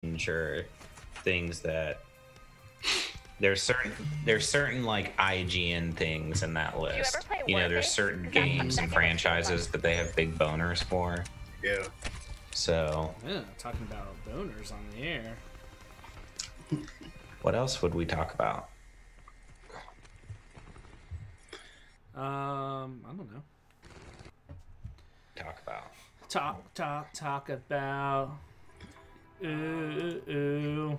or things that there's certain like IGN things in that list. You know, there's certain games and franchises that they have big boners for. Yeah. So Yeah, talking about boners on the air. what else would we talk about? I don't know. Talk about. Talk about. Ooh.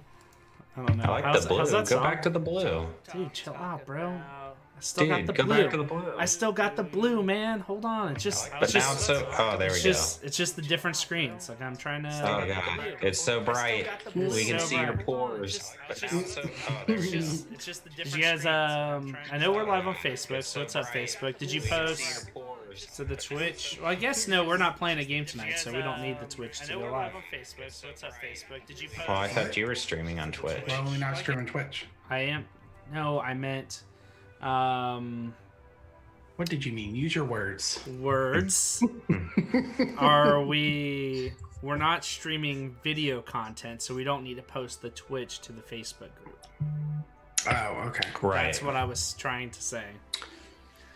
I don't know. I like the blue. How's that Go song? back to the blue. Dude, chill out, bro. I still Dude, got the go blue. back to the blue. I still got the blue, man. Hold on. It's just. But now it's so. Oh, there we go. It's just the different screens. Like I'm trying to. Oh god, it's so bright. We can so see your bright. pores. But now it's so. Oh, there we go. It's just the different. Did you guys? I know we're live on Facebook. So what's up, Facebook? Did you post to the Twitch? Well, I guess no. We're not playing a game tonight, so we don't need the Twitch to go live. on Facebook, so what's up, Facebook? Did you post? Well, I thought you were streaming on Twitch. Why are we not streaming Twitch? I am. No, I meant. What did you mean? Use your words. Words. We're not streaming video content, so we don't need to post the Twitch to the Facebook group. Oh, okay. Right. That's what I was trying to say.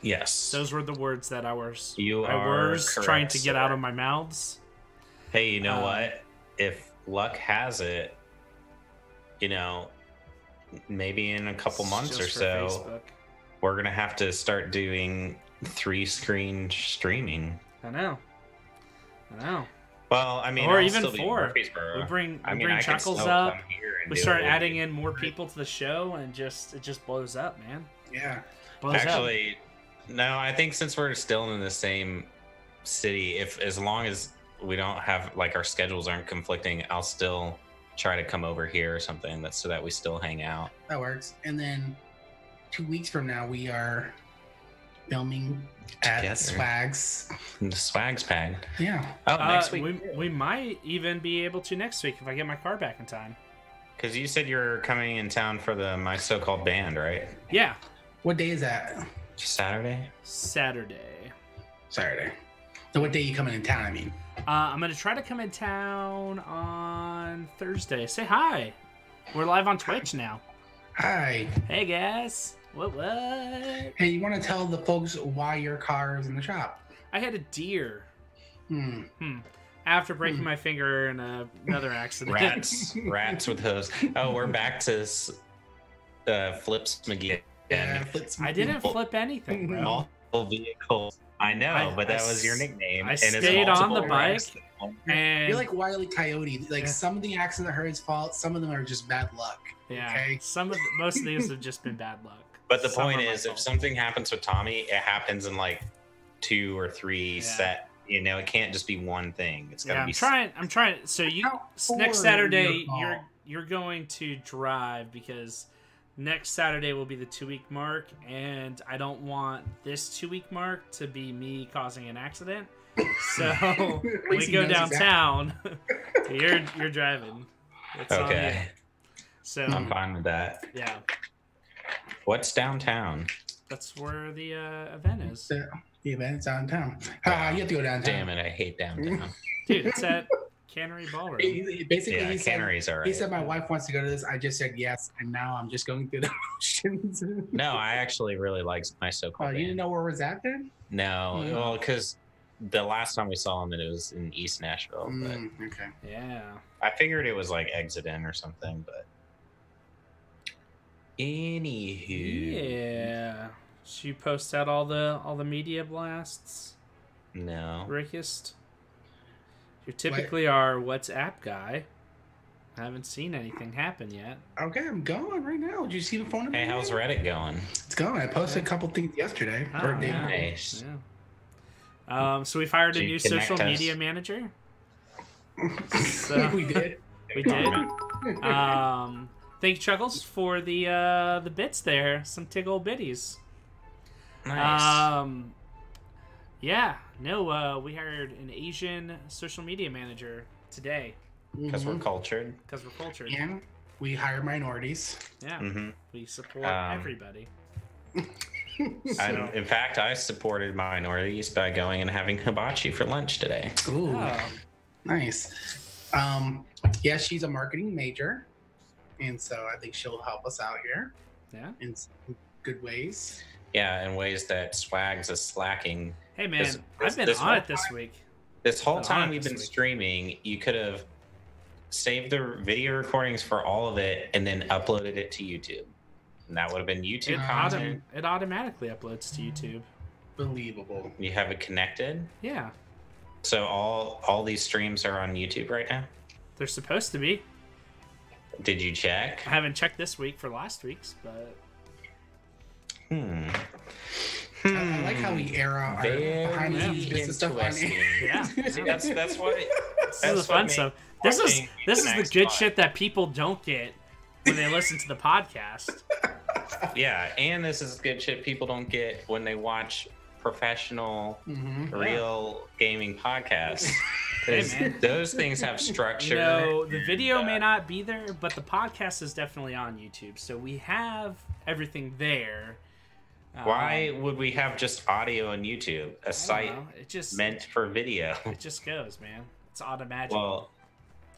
Yes. Those were the words that I was correct, trying to get out sir. of my mouths. Hey, you know what? If luck has it, you know, maybe in a couple months or Just for so, Facebook. we're gonna have to start doing 3-screen streaming. I know. Well, I mean, Or I'll even still be in 4. Murfreesboro. We bring I mean, I could Chuckles still up. come here and We do start it. adding in more people to the show, and it just blows up, man. Yeah. Blows up. Actually, no. I think since we're still in the same city, if as long as we don't have like our schedules aren't conflicting, I'll still try to come over here or something. That's so that we still hang out. That works. And then 2 weeks from now, we are filming at Together. Swags. The Swags Pag. Yeah. Oh, next week. we might even be able to next week if I get my car back in time. Because you said you're coming in town for the My So-Called Band, right? Yeah, What day is that? Saturday. Saturday. Saturday. So what day you coming in town, I mean? I'm gonna try to come in town on Thursday. Say hi. We're live on Twitch now. Hi. Hey guys. What? Hey, you want to tell the folks why your car is in the shop? I had a deer. Hmm. After breaking my finger in another accident. Rats with hooves. Oh, we're back to Flips McGee. I didn't flip anything, bro. Multiple vehicles. I know, but that was your nickname. I and it's stayed on the multiple bike, rats. and You're like Wile E. Coyote. Like some of the accidents are his fault. Some of them are just bad luck. yeah, Okay. most of these have just been bad luck. But the Some point are my is, if fault. something happens with Tommy, it happens in like 2 or 3 set. You know, it can't just be one thing. It's gotta Yeah, be. I'm trying. So you How next poor Saturday, your fault. you're going to drive because next Saturday will be the 2-week mark, and I don't want this 2-week mark to be me causing an accident. So we least he go knows downtown. You're driving. It's on Okay, you. So I'm fine with that. yeah, What's downtown? that's where the event is, The event's downtown. You have to go downtown. Damn it, I hate downtown. dude. It's at Cannery Ballroom. Basically, Yeah, he said, Cannery's alright. he said my wife wants to go to this. I just said yes, and now I'm just going through the motions. No, I actually really like My So-Called Oh, you Band. didn't know where it was at then? No, Yeah. well, because the last time we saw him, it was in East Nashville. But Okay. Yeah. I figured it was like Exit-In or something. But anywho, Yeah. She posts out all the media blasts. no. Rickist. You're typically our WhatsApp guy. I haven't seen anything happen yet. Okay, I'm going right now. Did you see the phone number? Hey, how's Reddit going? It's going. I posted a couple things yesterday. Oh, or day yeah. before. Nice. Yeah. So we hired a Did you new connect social us? media manager. So We did. we did. Thank you, Chuckles, for the bits there. Some tiggle bitties. Nice. Yeah. No, we hired an Asian social media manager today Because we're cultured. because we're cultured. And we hire minorities. Yeah. Mm-hmm. We support Um, everybody. In fact, I supported minorities by going and having hibachi for lunch today. Ooh, Oh, nice. Yeah, she's a marketing major, and so I think she'll help us out here Yeah. in some good ways. Yeah, in ways that Swags is slacking. Hey man, This- I've been this on whole it this week. This whole Been on time it we've this been week. streaming, you could have saved the video recordings for all of it and then uploaded it to YouTube. And that would have been YouTube content. It automatically uploads to YouTube. Believable. You have it connected. Yeah, So all these streams are on YouTube right now. they're supposed to be. Did you check? I haven't checked this week for last week's, but I like how we air our behind the scenes business stuff on interesting. air. yeah, See, that's what. this is the fun stuff. This is the next good spot. shit that people don't get when they listen to the podcast. Yeah, and this is good shit people don't get when they watch professional, Mhm. real gaming podcasts. Hey, 'Cause man. those things have structure. No, the video and, may not be there, but the podcast is definitely on YouTube, so we have everything there. Why would we have just audio on YouTube? A I site don't know. It just meant for video. it just goes, man. It's automagic. Well,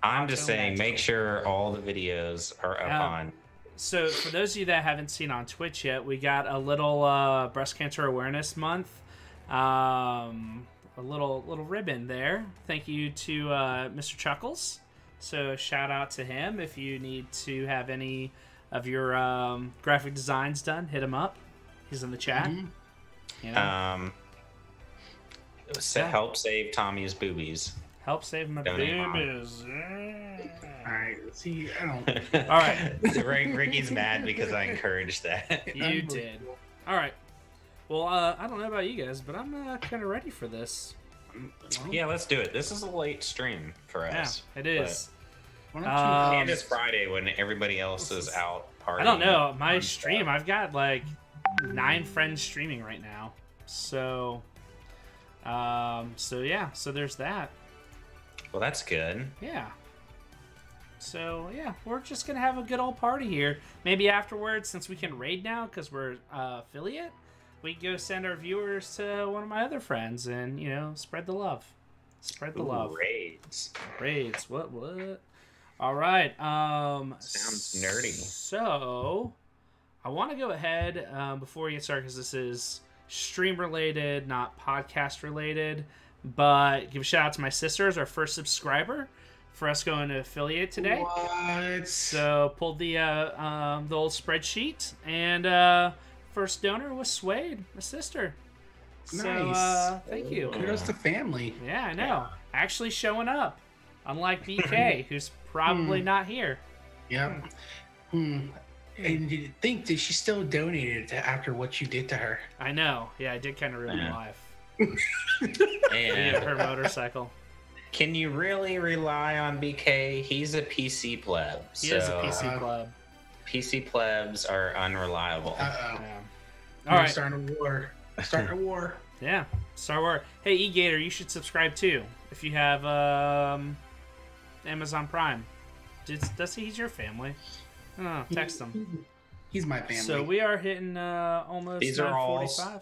I'm just saying, Auto-magical. make sure all the videos are up on. So for those of you that haven't seen on Twitch yet, we got a little breast cancer awareness month, a little ribbon there. Thank you to Mr. Chuckles. So shout out to him. If you need to have any of your graphic designs done, hit him up. He's in the chat. Mhm. You know, Yeah. Help save Tommy's boobies. help save my donate on. babies. All right. See, I don't. All right. Ricky's mad because I encouraged that. You did. All right. Well, I don't know about you guys, but I'm kind of ready for this. Yeah, let's do it. This is a late stream for Yeah, us. it is. Why don't you- And it's Friday when everybody else is out partying. I don't know. My and stream, stuff. I've got like 9 friends streaming right now. So, yeah. So there's that. Well, that's good. Yeah. So yeah, we're just gonna have a good old party here. Maybe afterwards, since we can raid now because we're affiliate, we can go send our viewers to one of my other friends and spread the love. Spread the love. Raids. Raids. What? All right. Sounds nerdy. So, I want to go ahead before we get started because this is stream related, not podcast related. But give a shout out to my sister as our first subscriber for us going to affiliate today. What? So pulled the old spreadsheet and first donor was Swade, my sister. So Nice. thank you. Kudos to family. Yeah, I know. Actually showing up. Unlike BK, who's probably not here. Yep. And did you think that she still donated after what you did to her? I know. Yeah, I did kind of ruin her Yeah. life. And Yeah, her motorcycle. can you really rely on BK? He's a PC pleb. He so is a PC club. PC plebs are unreliable. Uh-oh. Yeah. We're All right. starting a war. Starting a war. Yeah. Star Wars. Hey, eGator, you should subscribe too if you have Amazon Prime. Does he? He's your family. Oh, text him. He's my family. So we are hitting almost These are all 9:45.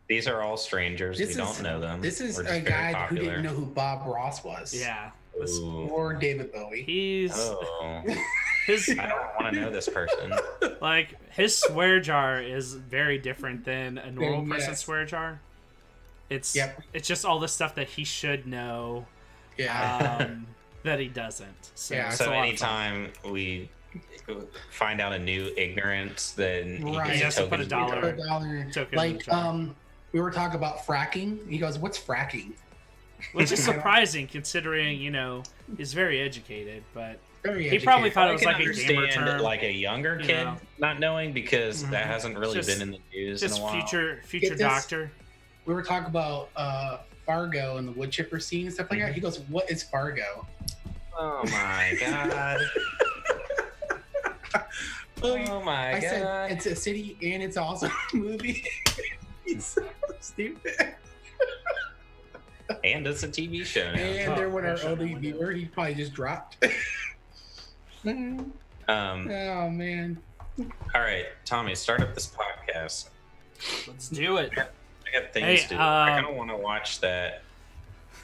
These are all strangers. This we is- don't know them. This is We're a just very guy who popular. didn't know who Bob Ross was. Yeah. Ooh. Or David Bowie. He's Oh, his I don't want to know this person. like his swear jar is very different than a normal Yes. person's swear jar. It's Yep. it's just all the stuff that he should know Yeah. that he doesn't. So, Yeah. it's So a lot of fun. anytime we find out a new ignorance, then Right. he He has gets to put a tokens. dollar. For a dollar. Token Like, jar. we were talking about fracking. He goes, "What's fracking?" Which is surprising considering he's very educated, but Very he probably educated. thought it I was can like a gamer understand term. like a younger you kid know. not knowing because that Mhm. hasn't really Just- been in the news in just a while. future Get this. doctor. We were talking about Fargo and the wood chipper scene and stuff like Mm-hmm. that. He goes, "What is Fargo?" Oh my god! Oh my I god! said, "It's a city and it's also a movie." He's so stupid. And it's a TV show now. And there went our I'll show only them. viewer. He probably just dropped. Oh man. All right, Tommy, start up this podcast. Let's do it. I got things Hey, to do. I kind of want to watch that.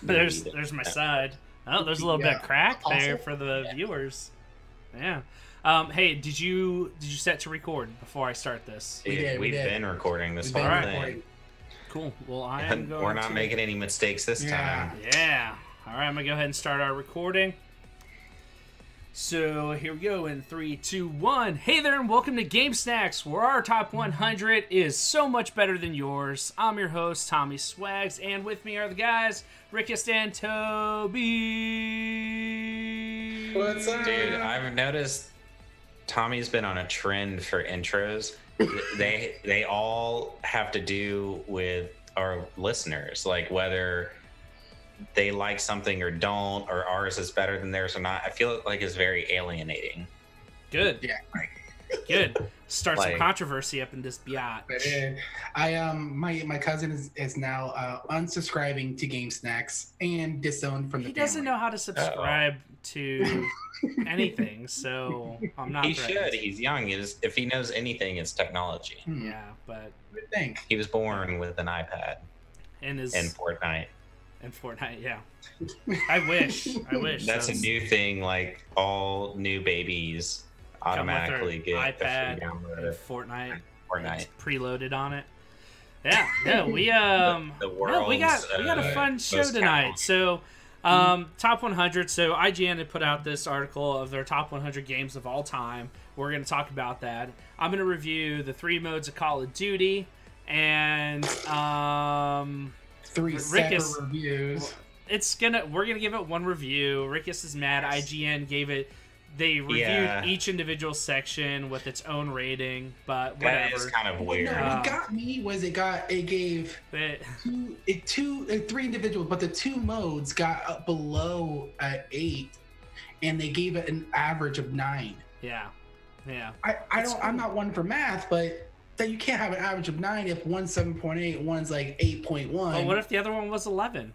movie There's my side. Oh, there's a little bit of crack there Apostle? for the viewers. Yeah. Hey, did you set to record before I start this? We did, we We've did. been recording this We've whole been thing. recording. Cool. Well, I am going. We're not to... making any mistakes this Yeah. time. Yeah. All right, I'm gonna go ahead and start our recording. So here we go in 3, 2, 1. Hey there, and welcome to Game Snacks, where our top 100 is so much better than yours. I'm your host, Tommy Swags, and with me are the guys, Rickus and Toby. What's up? Dude, I've noticed Tommy's been on a trend for intros. They all have to do with our listeners, like whether they like something or don't, or ours is better than theirs or not. I feel like it's very alienating. Good. Yeah. Good. Start some Like- controversy up in this biat. But my cousin is now unsubscribing to Game Snacks and disowned from the He doesn't family. know how to subscribe to anything, so I'm not. He threatened. should. He's young. If he knows anything, it's technology. Yeah, but Good thing. He was born with an iPad in his and Fortnite. in Fortnite, yeah. I wish. That's a new thing. Like all new babies Come with their automatically get a free iPad download and of Fortnite. Fortnite. It's preloaded on it. Yeah, no, we The no, we got a world's, fun show most tonight. talented. So, top 100. So IGN had put out this article of their top 100 games of all time. We're going to talk about that. I'm going to review the 3 modes of Call of Duty and 3 Rick separate reviews. we're gonna give it one review. Rickus is mad. IGN gave it. They reviewed Yeah. each individual section with its own rating, but That whatever. is kind of weird. No, what got me was it gave They- three individuals, but the 2 modes got up below 8, and they gave it an average of 9. yeah. I'm not one for math, but that you can't have an average of 9 if one's 7.8, one's like 8.1. Well, what if the other one was 11?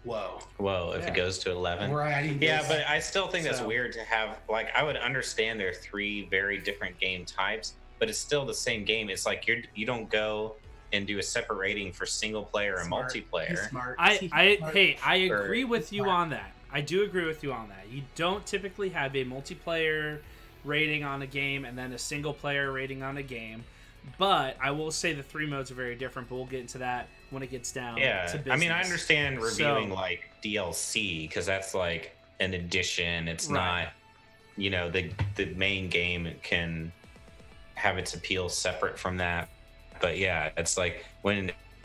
Whoa. Whoa, if Yeah. it goes to 11. Right. Yeah, but I still think that's So- weird to have. Like, I would understand there are 3 very different game types, but it's still the same game. It's like you don't go and do a separate rating for single player and Smart. multiplayer. He's smart. I He's smart. I Or- agree with you Smart. on that. I do agree with you on that. You don't typically have a multiplayer rating on a game and then a single player rating on a game. But I will say the 3 modes are very different, but we'll get into that when it gets down Yeah, to business. I mean, I understand reviewing So- like DLC because that's like an addition. It's Right. not, the main game can have its appeal separate from that. But yeah, it's like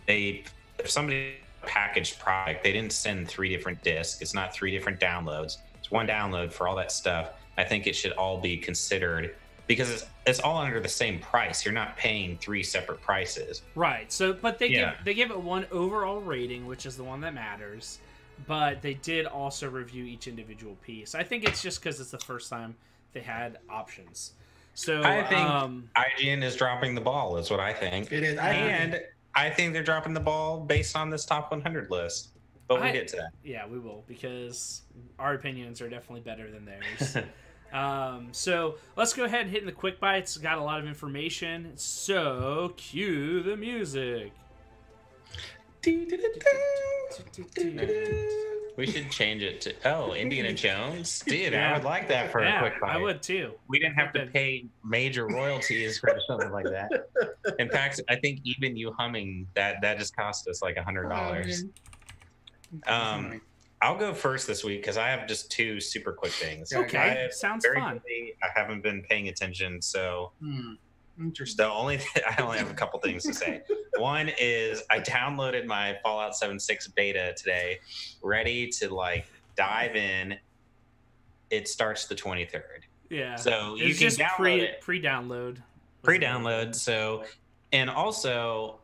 if somebody packaged product, they didn't send 3 different discs. It's not 3 different downloads. It's one download for all that stuff. I think it should all be considered because it's all under the same price. You're not paying 3 separate prices. Right. So, but they Yeah. give it one overall rating, which is the one that matters. But they did also review each individual piece. I think it's just because it's the first time they had options. So I think IGN is dropping the ball, is what I think. It is. And I think they're dropping the ball based on this top 100 list. But we'll get to that. yeah, we will because our opinions are definitely better than theirs. So let's go ahead and hit in the quick bites. Got a lot of information. So cue the music. We should change it to Indiana Jones. Dude, Yeah. I would like that for Yeah, a quick bite. I would too. We didn't have to pay major royalties for something like that. In fact, I think even you humming that just cost us like $100. I'll go first this week because I have just 2 super quick things. Okay, sounds Very fun. busy. I haven't been paying attention, so Interesting. I only have a couple things to say. One is I downloaded my Fallout 76 beta today, ready to dive in. It starts the 23rd. Yeah. So you It's can just download it. pre-download. Pre-download. So, and also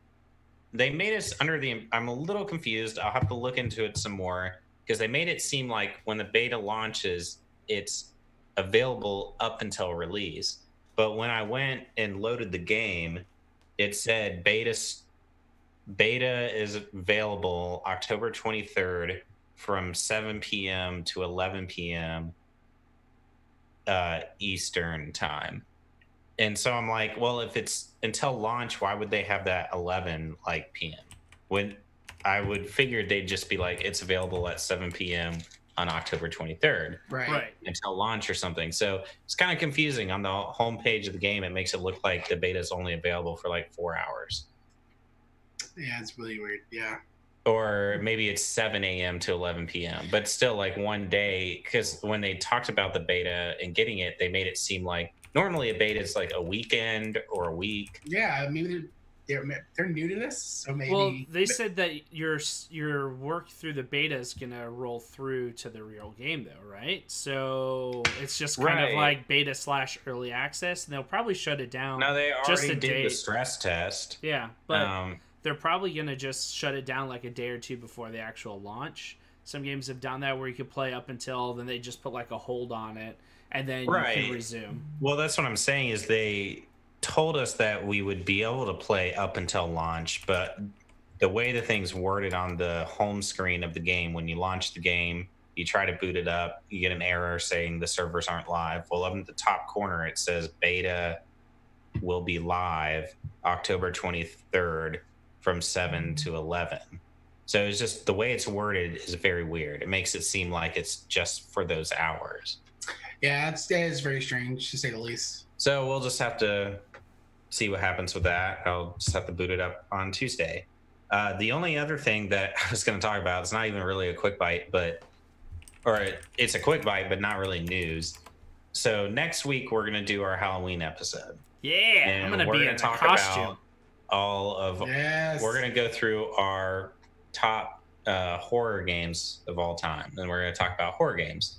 they made us I'm a little confused. I'll have to look into it some more because they made it seem like when the beta launches, it's available up until release. But when I went and loaded the game, it said beta is available October 23rd from 7 p.m. to 11 p.m. Eastern time. And so I'm like, well, if it's until launch, why would they have that 11 p.m. when I would figure they'd just be like, it's available at 7 p.m. on October 23rd Right. until launch or something. So it's kind of confusing on the homepage of the game. It makes it look like the beta is only available for like 4 hours. Yeah, it's really weird. Yeah. Or maybe it's 7 a.m. to 11 p.m. But still, like one day, because when they talked about the beta and getting it, they made it seem like normally a beta is like a weekend or a week. Yeah, maybe they're new to this, so maybe. Well, they said that your work through the beta is gonna roll through to the real game, though, right? So it's just kind of like beta / early access, and they'll probably shut it down. No, they just already a did day. the stress test. Yeah, but they're probably gonna just shut it down like a day or two before the actual launch. Some games have done that where you could play up until then they just put like a hold on it, and then you can resume. Well, that's what I'm saying is they told us that we would be able to play up until launch, but the way the thing's worded on the home screen of the game, when you launch the game, you try to boot it up, you get an error saying the servers aren't live. Well, up in the top corner, it says beta will be live October 23rd from 7 to 11. So it's just the way it's worded is very weird. It makes it seem like it's just for those hours. Yeah, that is very strange, to say the least. So we'll just have to see what happens with that. I'll just have to boot it up on Tuesday. The only other thing that I was going to talk about, it's not even really a quick bite, it's a quick bite, but not really news. So next week we're going to do our Halloween episode. Yeah, and I'm going to be in a talk costume. About all of. Yes. We're going to go through our top horror games of all time, and we're going to talk about horror games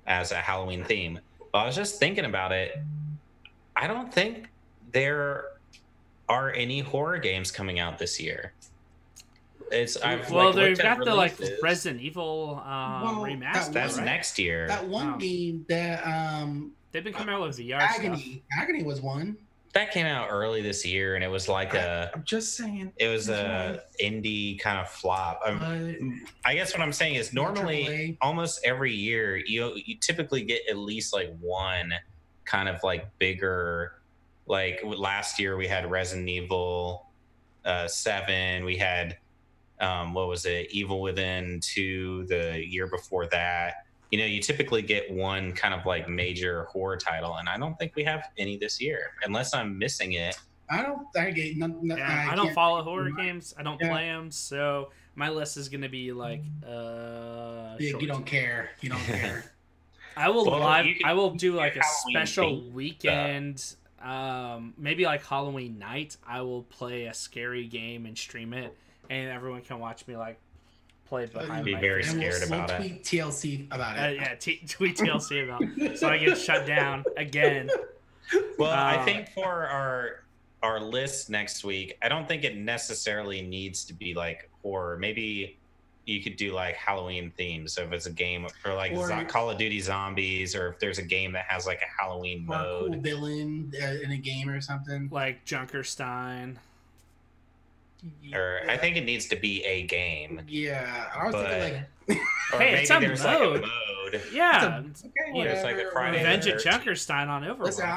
as a Halloween theme. Well, I was just thinking about it. I don't think there are any horror games coming out this year. They've got the Resident Evil remaster. That's next year. That one game that they've been coming out with VR Agony. stuff. Agony was one. That came out early this year, and it was like I'm just saying. It was a indie kind of flop. I guess what I'm saying is normally almost every year you typically get at least like one kind of like bigger. Like last year we had Resident Evil 7. We had what was it? Evil Within 2. The year before that. You know, you typically get one kind of like major horror title, and I don't think we have any this year, unless I'm missing it. I don't follow horror games. I don't play them, so my list is going to be like. You don't care. You don't care. I will I will do like a special weekend. Maybe like Halloween night. I will play a scary game and stream it, and everyone can watch me like. Play behind. Be very scared about it. Tweet TLC about it. Tweet TLC about it. So I get shut down again. Well, I think for our list next week, I don't think it necessarily needs to be like horror. Maybe you could do like Halloween themes. So if it's a game or like Call of Duty Zombies, or if there's a game that has like a Halloween mode, or a cool villain in a game or something, like Junkerstein. Or I think it needs to be a game. Yeah, I was thinking like. Or hey, maybe it's a there's mode. Like a mode. Yeah, It's like a Friday. Revenge of Junkerstein on Overwatch. Listen,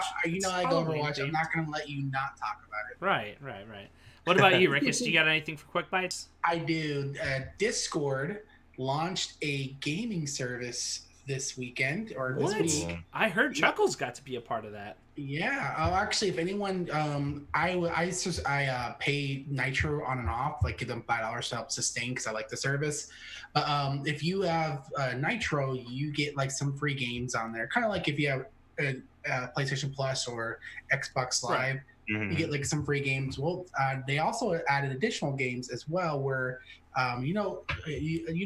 I go Overwatch. I'm not going to let you not talk about it. Right. What about you, Rickus? Do you got anything for quick bites? I do. Discord launched a gaming service this weekend or this week. I heard Chuckles got to be a part of that. Yeah, actually, if anyone, I pay Nitro on and off, like give them $5 to help sustain because I like the service. But if you have Nitro, you get like some free games on there, kind of like if you have PlayStation Plus or Xbox Live. Right. You get like some free games. Well, they also added additional games as well, where you know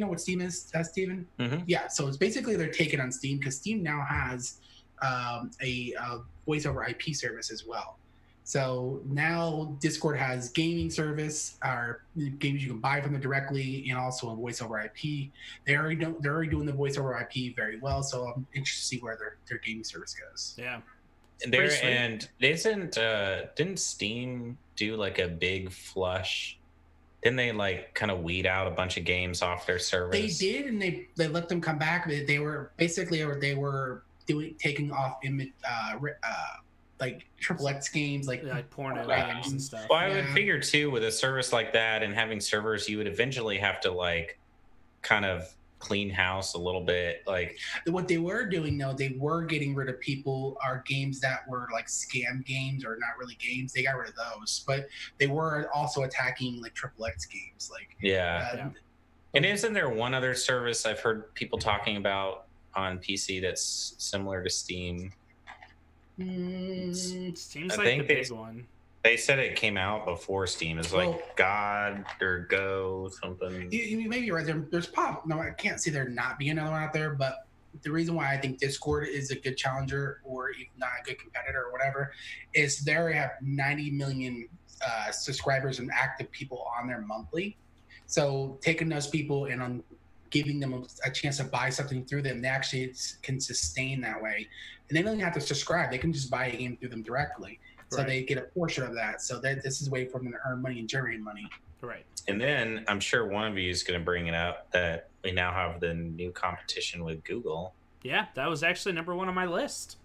what Steam is, Steven? Mm-hmm. Yeah, so it's basically they're taking on Steam because Steam now has a voice over IP service as well. So now Discord has gaming service, or games you can buy from them directly, and also a voice over IP. They're already doing the voice over IP very well. So I'm interested to see where their gaming service goes. Yeah. And didn't Steam do like a big flush? Didn't they like kind of weed out a bunch of games off their service? They did, and they let them come back. They were taking off like XXX games, like porno games and stuff. Well, I would figure too, with a service like that and having servers, you would eventually have to like kind of clean house a little bit. Like what they were doing though, they were getting rid of games that were like scam games or not really games. They got rid of those, but they were also attacking like triple X games. Like Yeah. And isn't there one other service I've heard people talking about on PC that's similar to Steam? Seems I like think the big one. They said it came out before Steam. It's like God or Go something. You may be right. There's pop. No, I can't see there not being another one out there. But the reason why I think Discord is a good challenger, or if not a good competitor, or whatever, is they have 90 million subscribers and active people on there monthly. So taking those people and on giving them a chance to buy something through them, they actually can sustain that way. And they don't even have to subscribe. They can just buy a game through them directly. So they get a portion of that. So this is a way for them to earn money and generate money. Right. And then I'm sure one of you is going to bring it up that we now have the new competition with Google. Yeah, that was actually number one on my list.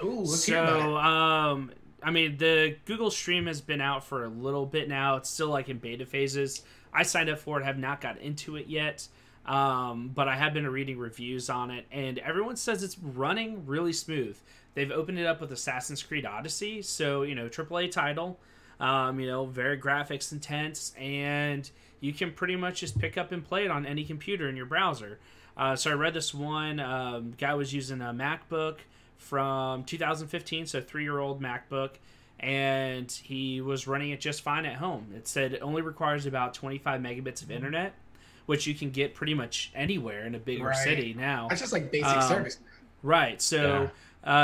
Ooh, let's hear about it. I mean, the Google Stream has been out for a little bit now. It's still like in beta phases. I signed up for it, have not got into it yet. But I have been reading reviews on it, and everyone says it's running really smooth. They've opened it up with Assassin's Creed Odyssey, so, AAA title, very graphics intense, and you can pretty much just pick up and play it on any computer in your browser. So I read this one, guy was using a MacBook from 2015, so 3-year-old MacBook, and he was running it just fine at home. It said it only requires about 25 megabits of internet, which you can get pretty much anywhere in a bigger city now. That's just like basic service. Right. So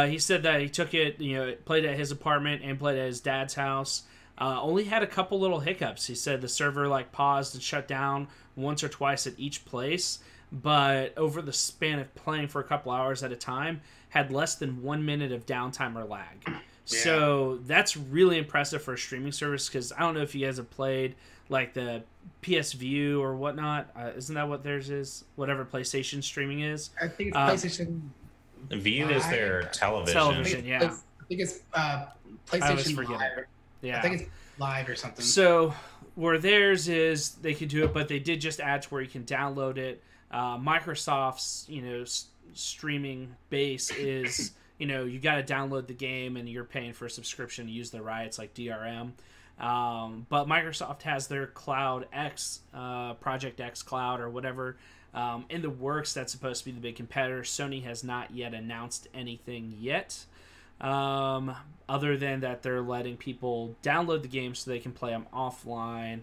he said that he took it, played at his apartment and played at his dad's house. Only had a couple little hiccups. He said the server paused and shut down once or twice at each place, but over the span of playing for a couple hours at a time, had less than 1 minute of downtime or lag. Yeah. So that's really impressive for a streaming service, because I don't know if you guys have played like the PS View or whatnot. Isn't that what theirs is? Whatever PlayStation streaming is. I think it's PlayStation View is their television. Television, yeah. I think it's PlayStation Live. Yeah. I think it's Live or something. So where theirs is, they can do it, but they did just add to where you can download it. Microsoft's, streaming base is, you got to download the game and you're paying for a subscription to use the rights like DRM. But Microsoft has their Cloud X, Project X Cloud or whatever, in the works. That's supposed to be the big competitor. Sony has not yet announced anything yet, other than that they're letting people download the game so they can play them offline,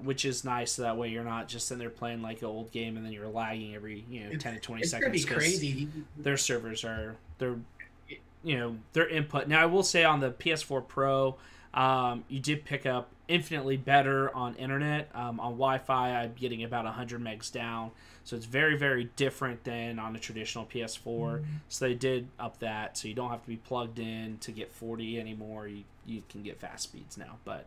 which is nice. So that way you're not just sitting there playing like an old game and then you're lagging every 10 to 20 seconds. It's gonna be crazy. Their servers are their input. Now I will say on the PS4 Pro, you did pick up infinitely better on internet. On Wi-Fi, I'm getting about 100 megs down, so it's very, very different than on a traditional PS4. So they did up that, so you don't have to be plugged in to get 40 anymore. You can get fast speeds now, but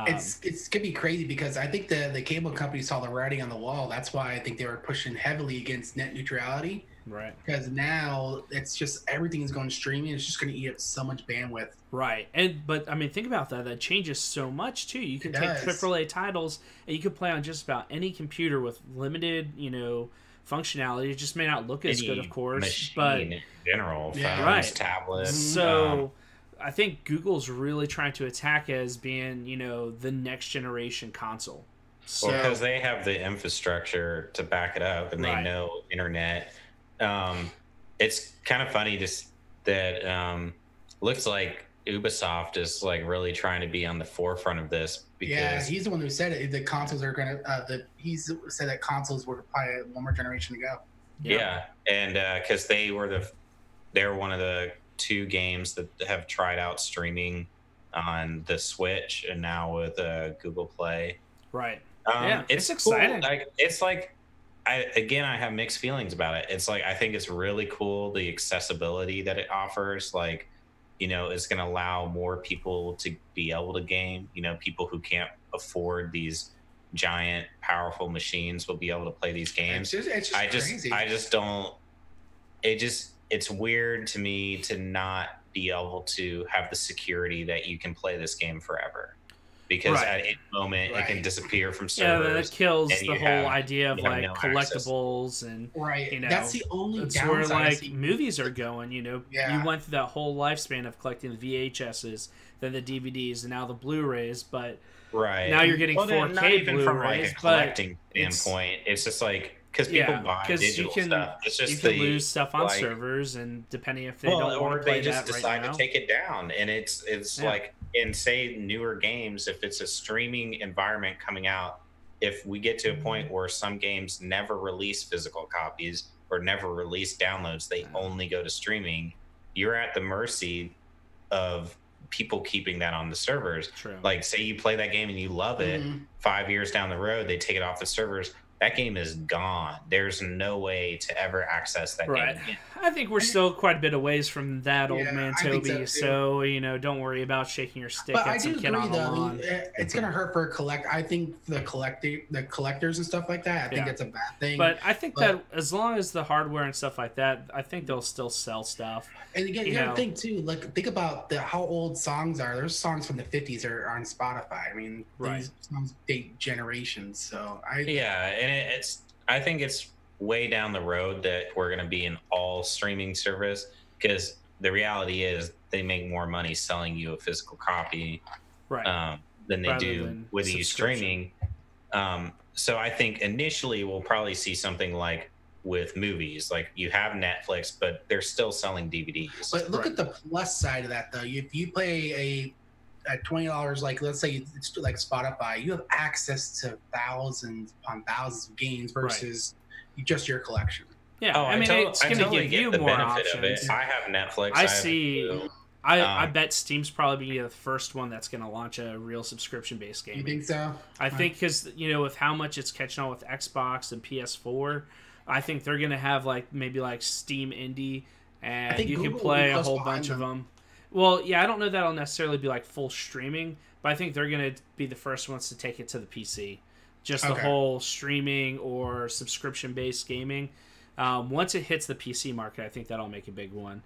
it's gonna be crazy, because I think the cable company saw the writing on the wall. That's why I think they were pushing heavily against net neutrality. Right. Because now it's just everything is going streaming. It's just going to eat up so much bandwidth. Right. But I mean, think about that. That changes so much too. You can take AAA titles and you can play on just about any computer with limited, functionality. It just may not look as good, of course, but in general, phones, tablets. So I think Google's really trying to attack as being, the next generation console. So, because they have the infrastructure to back it up, and they know internet. It's kind of funny just that looks like Ubisoft is really trying to be on the forefront of this, because he's the one who said it. The consoles are gonna. He's said that consoles were probably one more generation to go. Yeah, and because they're one of the 2 games that have tried out streaming on the Switch, and now with Google Play. Right. It's exciting. Cool. It's I have mixed feelings about it. It's I think it's really cool, the accessibility that it offers. It's going to allow more people to be able to game. People who can't afford these giant, powerful machines will be able to play these games. It's just crazy. I just don't. It's weird to me to not be able to have the security that you can play this game forever. because Right. at any moment it can Right. disappear from Yeah, servers. that kills and the you whole have- idea of you have like no access. collectibles and Right. you know, That's the only it's downside. where I like see. movies are going. You Yeah. went through that whole lifespan of collecting the VHSs, then the DVDs, and now the Blu-rays. But Right. now you're getting Well, then, 4K not even from like Blu-rays, a but collecting it's- standpoint. It's just like because people yeah, buy 'cause digital you can stuff. It's just you can the lose stuff on like, servers, and depending if they well, don't want or to play they just that decide right now. to take it down, and it's Yeah. like in say newer games, if it's a streaming environment coming out, if we get to a point where some games never release physical copies or never release downloads, they only go to streaming, you're at the mercy of people keeping that on the servers. True. Like say you play that game and you love it, Mhm. 5 years down the road they take it off the servers, that game is gone. There's no way to ever access that Right. game again. I think we're still quite a bit of ways from that, old Yeah, man I think Toby. so, too. So don't worry about shaking your stick But I at do some kid agree, on the though. lawn. It's gonna hurt for I think the collectors and stuff like that. I think Yeah. that's a bad thing. But I think But- that as long as the hardware and stuff like that, I think they'll still sell stuff. And again, you you gotta know. think too. Like, think about how old songs are. There's songs from the '50s are on Spotify. I mean, Right. these songs date generations. So Yeah, and it's I think it's way down the road that we're going to be an all streaming service, because the reality is they make more money selling you a physical copy Right. than they Rather do than with you subscription. streaming. So I think initially we'll probably see something like with movies, like you have Netflix, but they're still selling DVDs. But look Right. at the plus side of that, though. If you play at $20, like let's say it's like Spotify, you have access to thousands upon thousands of games versus just your collection. Yeah. I mean, it's I going to totally give get you the more benefit of options. it. I have Netflix. I have see. Hulu. I bet Steam's probably be the first one that's going to launch a real subscription-based game. You think so? I think because with how much it's catching on with Xbox and PS4, I think they're gonna have maybe Steam Indie, and think you can Google play will be a close whole behind bunch of them. them. Well, yeah, I don't know that'll necessarily be full streaming, but I think they're gonna be the first ones to take it to the PC. Just the Okay. whole streaming or subscription-based gaming. Once it hits the PC market, I think that'll make a big one.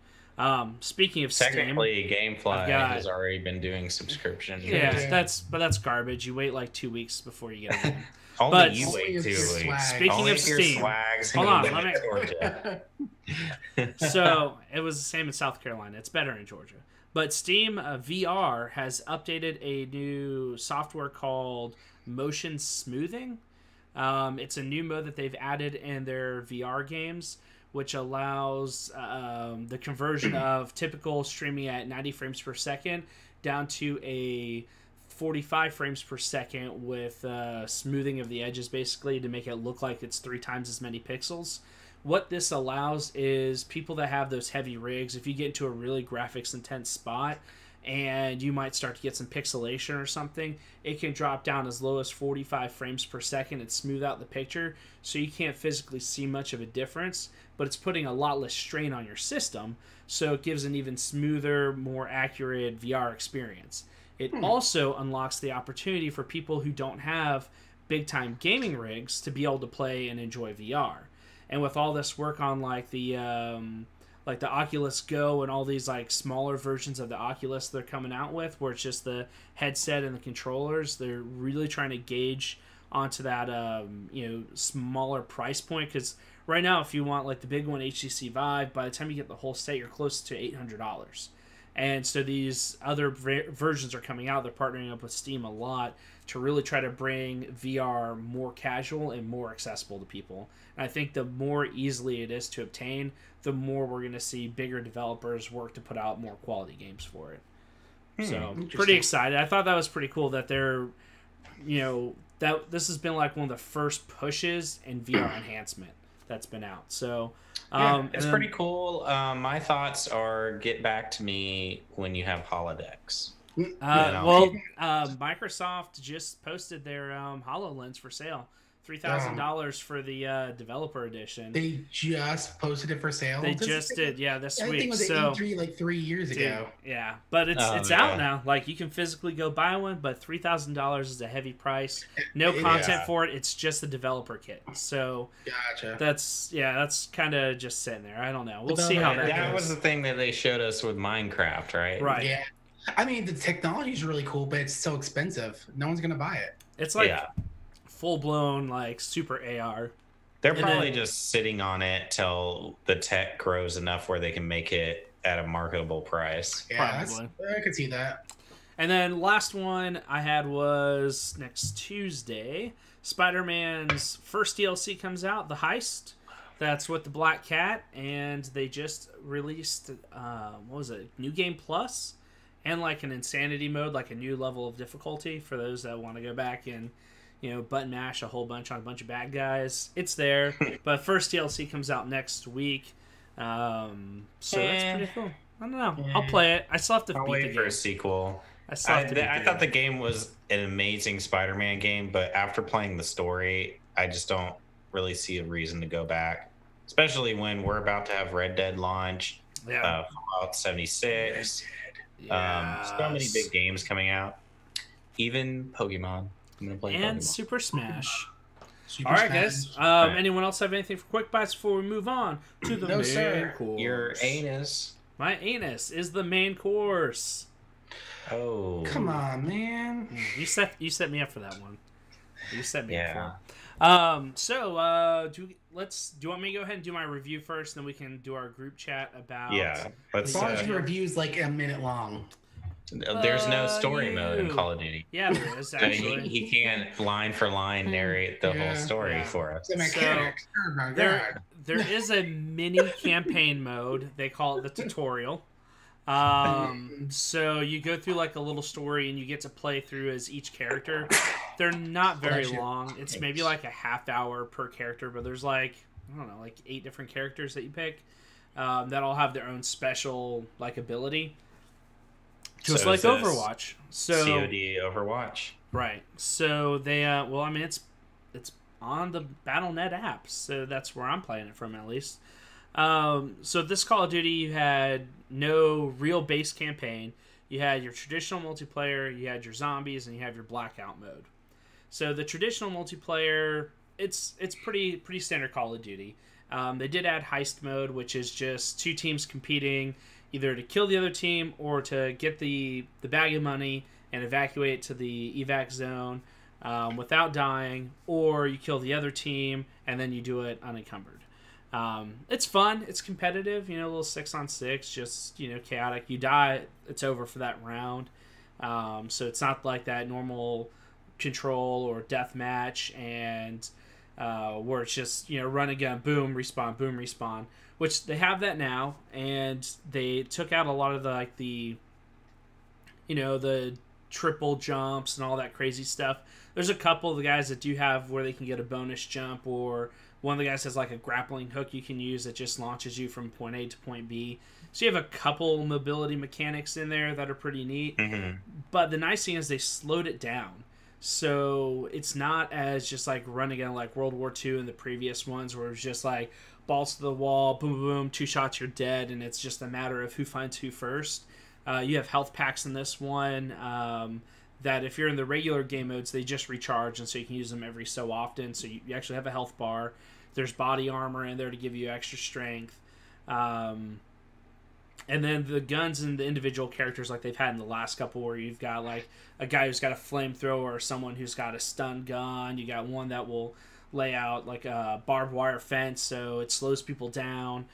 Speaking of Steam, Technically, GameFly I've got- has already been doing subscription. yeah, Yeah. that's garbage. You wait 2 weeks before you get it. in. Only But- you Only wait if 2 you're weeks. swag. Speaking Only of if you're Steam, swags hold and on, you live let in Georgia. So it was the same in South Carolina. It's better in Georgia. But Steam VR has updated a new software called Motion Smoothing. It's a new mode that they've added in their VR games, which allows the conversion of typical streaming at 90 frames per second down to a 45 frames per second with smoothing of the edges, basically, to make it look like it's 3 times as many pixels. What this allows is people that have those heavy rigs, if you get into a really graphics intense spot and you might start to get some pixelation or something, it can drop down as low as 45 frames per second and smooth out the picture so you can't physically see much of a difference, but it's putting a lot less strain on your system, so it gives an even smoother, more accurate VR experience. It also unlocks the opportunity for people who don't have big time gaming rigs to be able to play and enjoy VR. And with all this work on the Oculus Go and all these smaller versions of the Oculus they're coming out with, where it's just the headset and the controllers, they're really trying to gauge onto that smaller price point, because right now if you want the big one, HTC Vive, by the time you get the whole set you're close to $800. And so these other versions are coming out. They're partnering up with Steam a lot to really try to bring VR more casual and more accessible to people. And I think the more easily it is to obtain, the more we're going to see bigger developers work to put out more quality games for it. So pretty excited. I thought that was pretty cool that they're, that this has been one of the first pushes in VR enhancement that's been out. So It's pretty cool. My thoughts are get back to me when you have holodecks. Microsoft just posted their HoloLens for sale. $3,000 for the developer edition. They just posted it for sale. They just did, this I think week. it was So, at E3 3 years ago. yeah, but it's Oh, out yeah. now. You can physically go buy one, but $3,000 is a heavy price. No Yeah. content for it. It's just the developer kit. So Gotcha. that's kind of just sitting there. I don't know. We'll see how that That goes. was the thing that they showed us with Minecraft, right? Right. Yeah. I mean, the technology is really cool, but it's so expensive. No one's gonna buy it. It's like Yeah. full blown like super AR. They're And probably then- just sitting on it till the tech grows enough where they can make it at a marketable price. Yeah, Probably. I could see that. And then last one I had was next Tuesday. Spider-Man's first DLC comes out, The Heist. That's with the Black Cat, and they just released what was it? New Game Plus, and like an insanity mode, like a new level of difficulty for those that want to go back and button mash a whole bunch on a bunch of bad guys. It's there, but first DLC comes out next week. So that's pretty cool. I don't know. I'll play it. I still have to I'll beat wait the for game. a sequel. I still have to beat I the thought the game. game was an amazing Spider-Man game, but after playing the story, I just don't really see a reason to go back. Especially when we're about to have Red Dead launch, Yeah. Fallout 76, so many Yes. big games coming out. Even Pokemon. I'm gonna play And Pokemon. Super Smash. Super All right, Smash. guys. Anyone else have anything for quick bites before we move on to the No, main sir. course? Your anus. My anus is the main course. Oh, Come on, man. You set me up for that one. You set me Yeah. up for it. Do you want me to go ahead and do my review first, then we can do our group chat about Yeah, let's. As long as Uh, your review's like a minute long. there's no story mode in you. Call of Duty. Yeah, there is I mean, actually. he can't line for line narrate the Yeah. whole story Yeah. for us. The mechanics. Oh my There, god. there is a mini campaign mode. They call it the tutorial. So you go through like a little story and you get to play through as each character. They're not very Bless you. long. It's maybe like a half hour per character, but there's like, I don't know, like 8 different characters that you pick that all have their own special like ability. Just So like is this Overwatch. So COD Overwatch. right. So they well, I mean it's on the Battle.net app, so that's where I'm playing it from at least. So this Call of Duty, you had no real base campaign. You had your traditional multiplayer, you had your zombies, and you have your blackout mode. So the traditional multiplayer, it's pretty standard Call of Duty. They did add heist mode, which is just 2 teams competing either to kill the other team or to get the bag of money and evacuate it to the evac zone without dying, or you kill the other team and then you do it unencumbered. It's fun. It's competitive. A little 6-on-6, just chaotic. You die, it's over for that round. So it's not like that normal control or death match, and where it's just run again, boom, respawn, which they have that now, and they took out a lot of the triple jumps and all that crazy stuff. There's a couple of the guys that do have where they can get a bonus jump, or one of the guys has like a grappling hook you can use that just launches you from point A to point B. So you have a couple mobility mechanics in there that are pretty neat. Mm-hmm. But the nice thing is they slowed it down. So it's not as just like running in like World War II and the previous ones where it was just like balls to the wall, boom, boom, boom, 2 shots, you're dead, and it's just a matter of who finds who first. You have health packs in this one that if you're in the regular game modes, they just recharge, and so you can use them every so often. So you actually have a health bar. There's body armor in there to give you extra strength. And then the guns and the individual characters like they've had in the last couple, where you've got like a guy who's got a flamethrower or someone who's got a stun gun. You got one that will lay out like a barbed wire fence so it slows people down.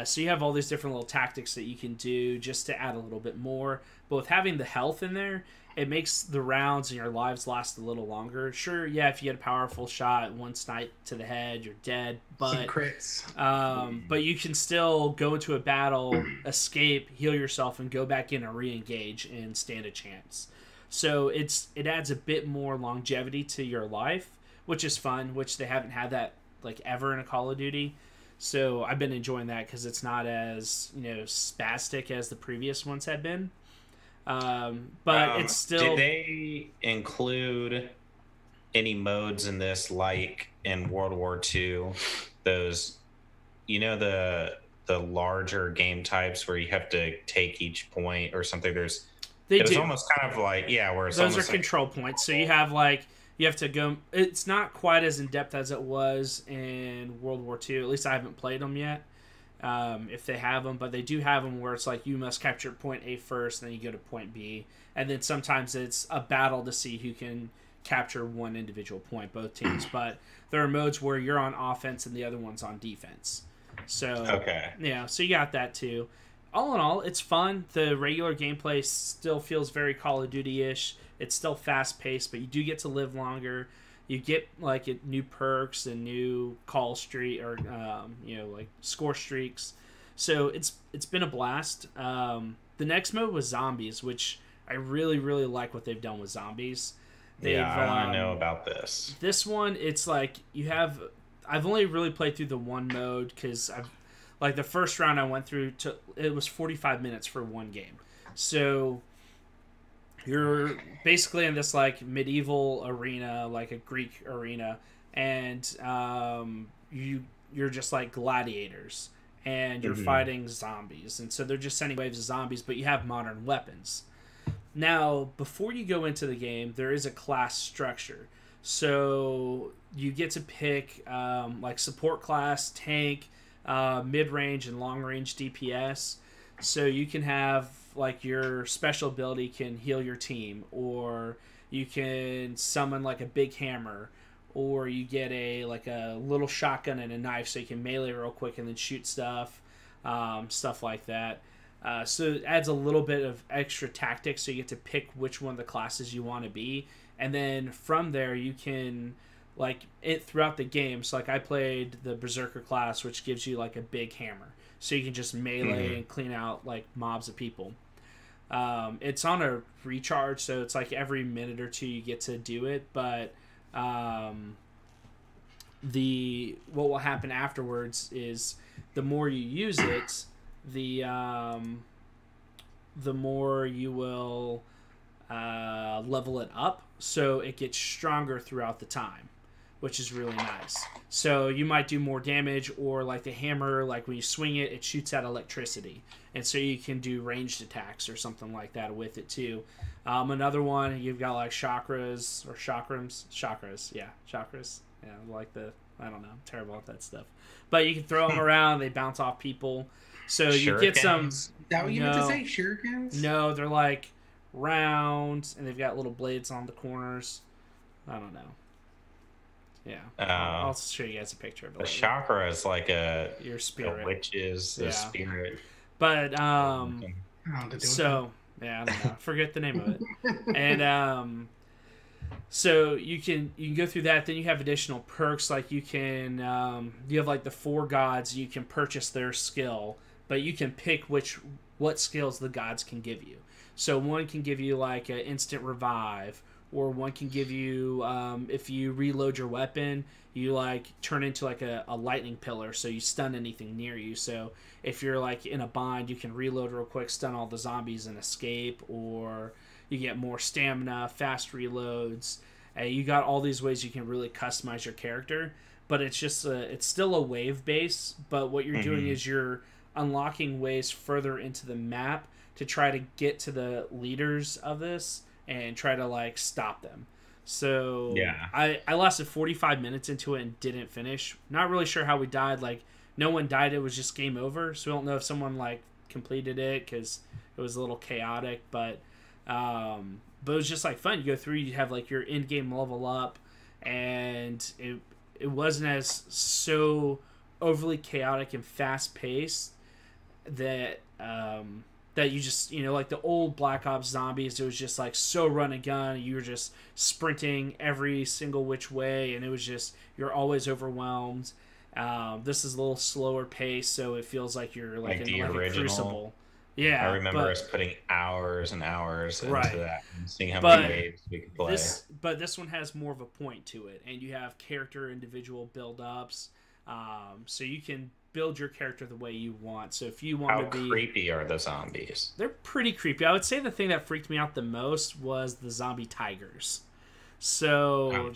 So you have all these different little tactics that you can do just to add a little bit more. But with having the health in there, it makes the rounds and your lives last a little longer. Sure, yeah, if you get a powerful shot, one snipe to the head, you're dead. Some But crits. but you can still go into a battle, escape, heal yourself, and go back in and re-engage and stand a chance. So it adds a bit more longevity to your life, which is fun, which they haven't had that like ever in a Call of Duty. So I've been enjoying that because it's not as spastic as the previous ones had been. But it's still. Did they include any modes in this like in World War II? Those, the larger game types where you have to take each point or something. It was do. almost kind of like where it's Those are almost like, control points. So you have you have to go. It's not quite as in depth as it was in World War II. At least I haven't played them yet. if they have them, but they do have them where it's like you must capture point A first, and then you go to point B, and then sometimes it's a battle to see who can capture one individual point, both teams. But there are modes where you're on offense and the other one's on defense. So Okay. yeah, so you got that too. All in all, it's fun. The regular gameplay still feels very Call of Duty-ish. It's still fast-paced, but you do get to live longer. You get like new perks and new call streak or like score streaks. So it's been a blast. The next mode was zombies, which I really really like what they've done with zombies. I want to know about this. This one, it's like you have. I've only really played through the one mode because like the first round I went through it was 45 minutes for one game. So you're basically in this like medieval arena, like a Greek arena, and you're just like gladiators, and you're fighting zombies, and so they're just sending waves of zombies, but you have modern weapons. Now, before you go into the game, there is a class structure. So you get to pick like support class, tank, mid-range, and long-range DPS. So you can have like your special ability can heal your team, or you can summon like a big hammer, or you get a little shotgun and a knife so you can melee real quick and then shoot stuff like that. So it adds a little bit of extra tactics, so you get to pick which one of the classes you want to be, and then from there you can throughout the game. So like I played the Berserker class, which gives you like a big hammer, so you can just melee and clean out like mobs of people. It's on a recharge, so it's like every minute or two you get to do it, but what will happen afterwards is the more you use it, the more you will level it up, so it gets stronger throughout the time, which is really nice. So you might do more damage, or like the hammer, like when you swing it, it shoots out electricity, and so you can do ranged attacks or something like that with it too. Another one, you've got like chakras. Yeah, like I don't know, I'm terrible at that stuff, but you can throw them around, they bounce off people. So you get some. Is that what you meant to say? Shurikens? No, they're like round, and they've got little blades on the corners. I don't know. Yeah, I'll show you guys a picture of it. The chakra is like your spirit, a witch's spirit. But so yeah, I don't know. Forget the name of it. And so you can go through that. Then you have additional perks, like you can you have like the 4 gods. You can purchase their skill, but you can pick what skills the gods can give you. So one can give you like an instant revive, or one can give you if you reload your weapon, you like turn into like a lightning pillar, so you stun anything near you. So if you're like in a bind, you can reload real quick, stun all the zombies, and escape. Or you get more stamina, fast reloads. You got all these ways you can really customize your character, but it's just it's still a wave base. But what you're doing is you're unlocking ways further into the map to try to get to the leaders of this and try to like stop them. So yeah, I lasted 45 minutes into it and didn't finish. Not really sure how we died. Like no one died. It was just game over. So we don't know if someone like completed it because it was a little chaotic. But it was just like fun. You go through. You have like your end game level up, and it wasn't as so overly chaotic and fast paced that that you just, like the old Black Ops zombies, it was just like so run and gun. You were just sprinting every single which way, and it was just, you're always overwhelmed. This is a little slower pace, so it feels like you're like in the like original. A crucible. Yeah, I remember us putting hours and hours into that and seeing how But many waves we could play. But this one has more of a point to it, and you have character individual build-ups, so you can build your character the way you want. So if you want to be... How creepy are the zombies? They're pretty creepy. I would say the thing that freaked me out the most was the zombie tigers. So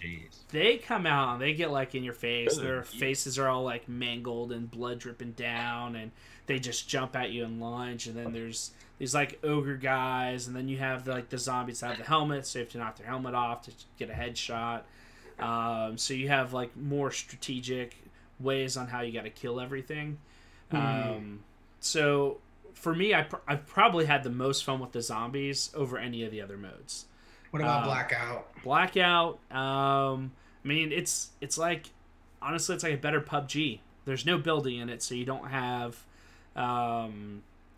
they come out and they get like in your face. Their faces are all like mangled and blood dripping down, and they just jump at you and lunge. And then there's these like ogre guys, and then you have like the zombies that have the helmets, so you have to knock their helmet off to get a headshot. So you have like more strategic ways on how you got to kill everything. So for me, I've probably had the most fun with the zombies over any of the other modes. What about Blackout? Blackout. I mean, it's like, honestly, it's like a better PUBG. There's no building in it, so you don't have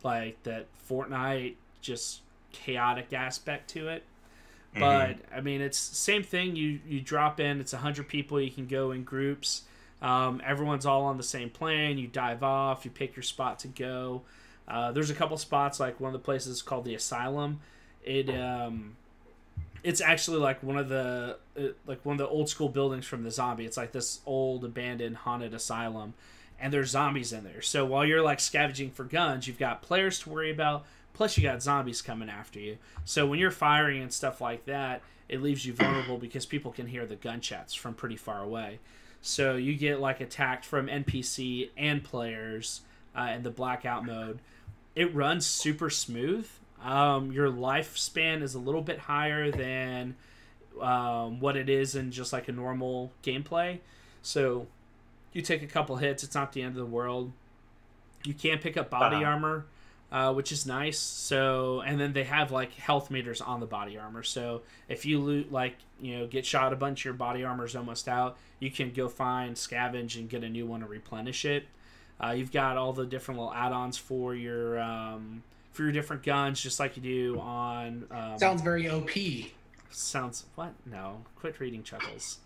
like that Fortnite just chaotic aspect to it. But I mean, it's same thing. You drop in. It's 100 people. You can go in groups. Everyone's all on the same plane. You dive off. You pick your spot to go. There's a couple spots, like one of the places called the Asylum. It's actually like one of the old school buildings from the Zombie. It's like this old abandoned haunted asylum, and there's zombies in there. So while you're like scavenging for guns, you've got players to worry about. Plus, you got zombies coming after you. So when you're firing and stuff like that, it leaves you vulnerable because people can hear the gunshots from pretty far away. So you get like attacked from NPC and players in the Blackout mode. It runs super smooth. Your lifespan is a little bit higher than what it is in just like a normal gameplay. So you take a couple hits, it's not the end of the world. You can pick up body armor, which is nice. So, and then they have like health meters on the body armor. So if you get shot a bunch, your body armor's almost out, you can go find, scavenge, and get a new one to replenish it. You've got all the different little add-ons for your different guns, just like you do on. Sounds very OP. Sounds what? No, quit reading Chuckles.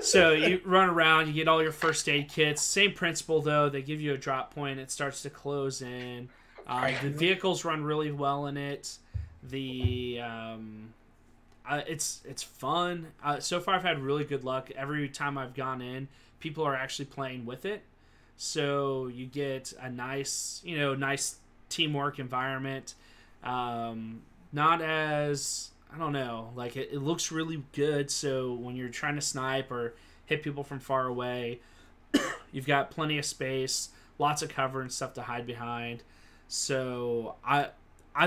So you run around, you get all your first aid kits. Same principle though. They give you a drop point. It starts to close in. The vehicles run really well in it. It's fun. So far, I've had really good luck. Every time I've gone in, people are actually playing with it. So you get a nice teamwork environment. Not as, I don't know, like it looks really good. So when you're trying to snipe or hit people from far away, you've got plenty of space, lots of cover and stuff to hide behind. So I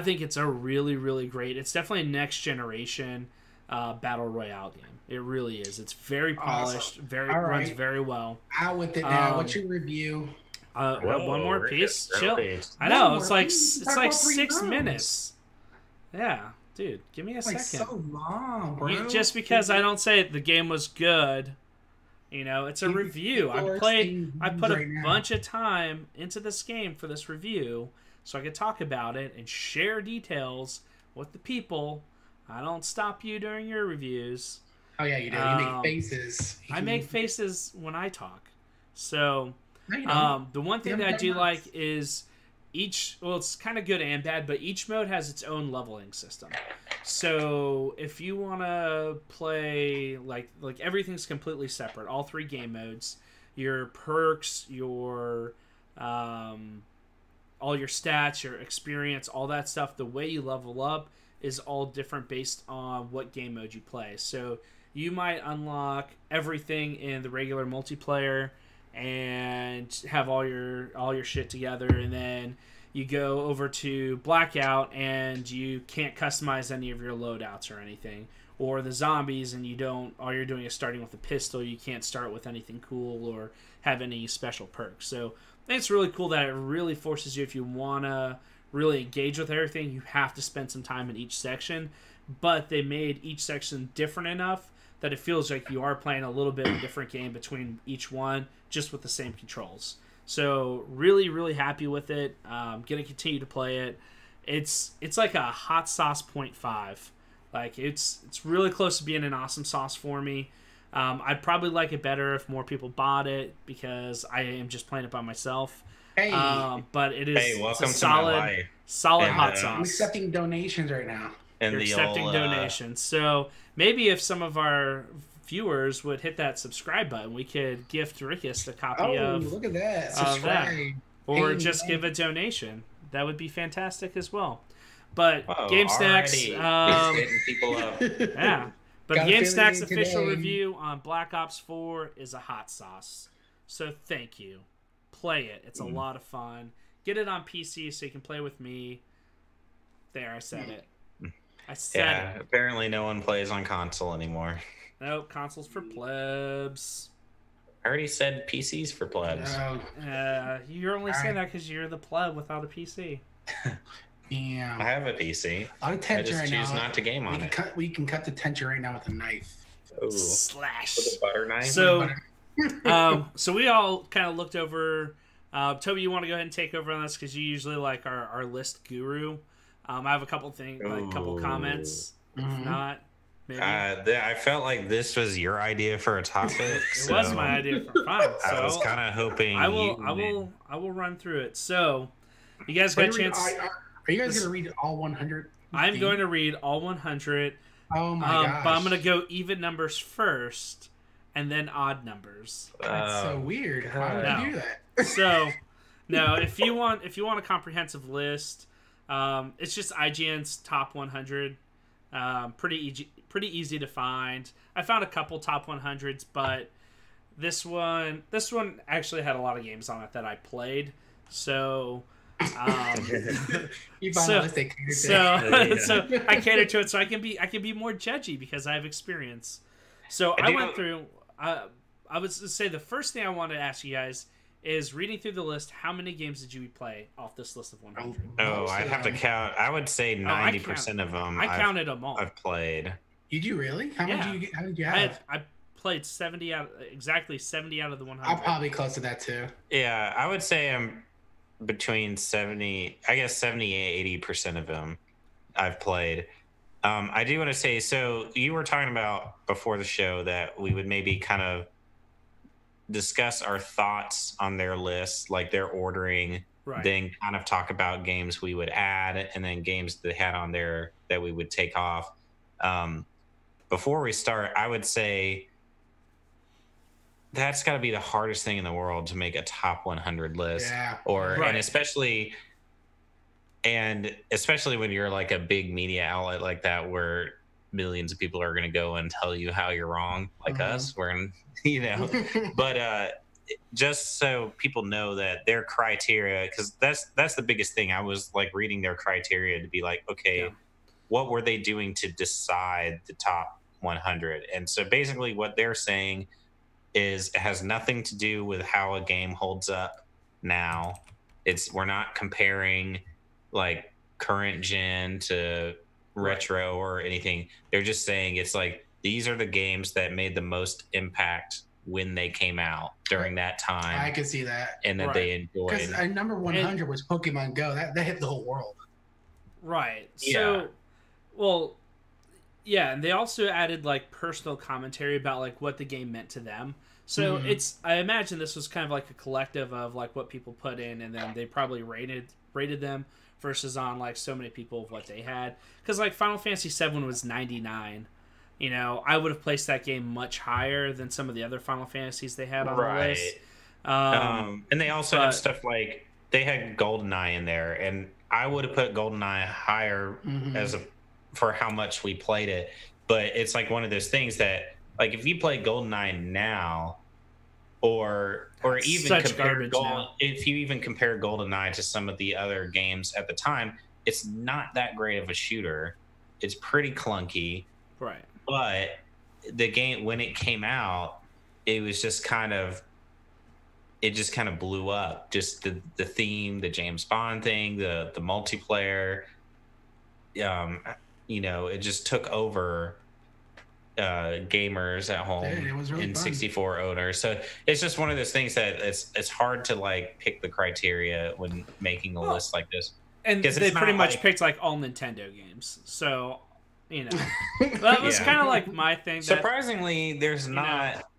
think it's a really, really great. It's definitely a next generation battle royale game. It really is. It's very polished. Awesome. Runs very well. Out with it now. What's your review? One more piece. Chill. I know it's like 6 minutes. Yeah, dude, give me a second. So long, bro. Just because I don't say the game was good, it's a review. I put a bunch of time into this game for this review, so I could talk about it and share details with the people. I don't stop you during your reviews. Oh yeah, you do. You make faces. I make faces when I talk. So, no, the one thing that I do like is it's kind of good and bad, but each mode has its own leveling system. So if you want to play like everything's completely separate, all 3 game modes, your perks, your all your stats, your experience, all that stuff, the way you level up is all different based on what game mode you play. So you might unlock everything in the regular multiplayer and have all your shit together, and then you go over to Blackout and you can't customize any of your loadouts or anything, or the zombies, and all you're doing is starting with a pistol. You can't start with anything cool or have any special perks. So I think it's really cool that it really forces you, if you want to really engage with everything, you have to spend some time in each section, but they made each section different enough that it feels like you are playing a little bit of a different game between each one, just with the same controls. So really, really happy with it. Gonna continue to play it. It's like a hot sauce 0.5. Like it's really close to being an awesome sauce for me. I'd probably like it better if more people bought it because I am just playing it by myself. Hey, but it is. Hey, welcome it's a to my life. solid hot sauce. I'm accepting donations right now. You're accepting donations. So maybe if some of our viewers would hit that subscribe button, we could gift Rickus a copy of. Look at that! Subscribe, or just give a donation. That would be fantastic as well. But GameStack's, hitting people up. Yeah. But GameStack's official review on Black Ops 4 is a hot sauce. So thank you. Play it. It's a lot of fun. Get it on PC so you can play with me. There, I said it. I said it. Apparently no one plays on console anymore. Nope, consoles for plebs. I already said PCs for plebs. You're only saying Alright. that because you're the pleb without a PC. Damn. I have a PC. A lot of I tension just right choose now. not to game on it. We can cut the tension right now with a knife. Ooh. Slash. With a butter knife. So, so we all kind of looked over. Toby, you want to go ahead and take over on this because you usually like our list guru. I have a couple things, like a couple comments. Mhm. If not, maybe I felt like this was your idea for a topic. it was my idea for fun. So I was kind of hoping I will run through it. So, you guys got a chance. Are you guys going to read all 100? I'm going to read all 100. Oh my gosh. But I'm going to go even numbers first, and then odd numbers. That's so weird. Why would you do that? So, no, if you want a comprehensive list, it's just IGN's top 100. Pretty easy to find. I found a couple top 100s, but this one actually had a lot of games on it that I played. So, You find so, a list they cater to. so I cater to it, so I can be more judgy because I have experience. So I went through. I would say the first thing I wanted to ask you guys is reading through the list. How many games did you play off this list of 100? Oh, I'd have to count. I would say 90% of them. I counted them all. I've played. Did you really? How many did you have? I played 70 out of the 100. I'm probably close to that too. Yeah, I would say I'm between 70. I guess 70 80% of them I've played. I do want to say, so you were talking about before the show that we would maybe kind of discuss our thoughts on their list, like their ordering, Right. then kind of talk about games we would add and then games they had on there that we would take off. Before we start, I would say that's got to be the hardest thing in the world to make a top 100 list. Yeah. And especially when you're like a big media outlet like that where millions of people are going to go and tell you how you're wrong, like us. But just so people know that their criteria, because that's the biggest thing. I was like reading their criteria to be like, okay, what were they doing to decide the top 100? And so basically what they're saying is it has nothing to do with how a game holds up now. We're not comparing like current gen to retro or anything. They're just saying it's like these are the games that made the most impact when they came out during that time. I can see that. And that they enjoyed. Because number 100 was Pokemon Go. That hit the whole world. Right. Yeah. So, and they also added like personal commentary about like what the game meant to them. So I imagine this was kind of like a collective of like what people put in, and then they probably rated them versus on like so many people of what they had. Because like Final Fantasy VII was 99. You know, I would have placed that game much higher than some of the other Final Fantasies they had on the list. And they also have stuff like they had GoldenEye in there, and I would have put GoldenEye higher for how much we played it. But it's like one of those things that, like, if you play GoldenEye now, or even compare if you even compare GoldenEye to some of the other games at the time, it's not that great of a shooter. It's pretty clunky, right? But the game, when it came out, it was just kind of blew up. Just the theme, the James Bond thing, the multiplayer. It just took over gamers at home and 64 owners. So it's just one of those things that it's hard to like pick the criteria when making a list like this. And they pretty much picked like all Nintendo games. So, that was kind of like my thing. Surprisingly, there's not.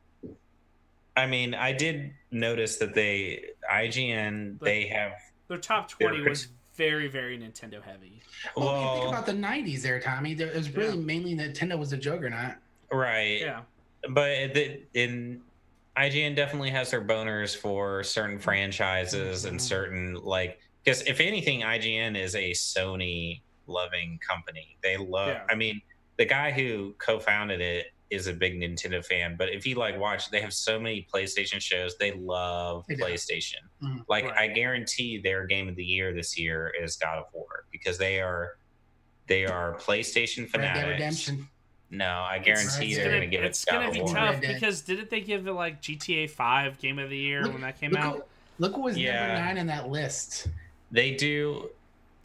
I mean, I did notice that IGN, they have their top 20 was very, very Nintendo heavy. Well, you think about the 90s there, Tommy. It was really mainly Nintendo was a juggernaut. Right. Yeah. But in IGN definitely has their boners for certain franchises and certain, like, because if anything, IGN is a Sony loving company. They love, I mean, the guy who co-founded it is a big Nintendo fan, but if you like watch, they have so many PlayStation shows. They love PlayStation. Like, I guarantee their game of the year this year is God of War, because they are PlayStation fanatics. Red Dead Redemption. No, I guarantee it's they're gonna- going to give it It's God gonna of be War. tough Red Dead. because didn't they give it like GTA 5 Game of the Year when that came out? Look what was Yeah. number 9 on that list. They do.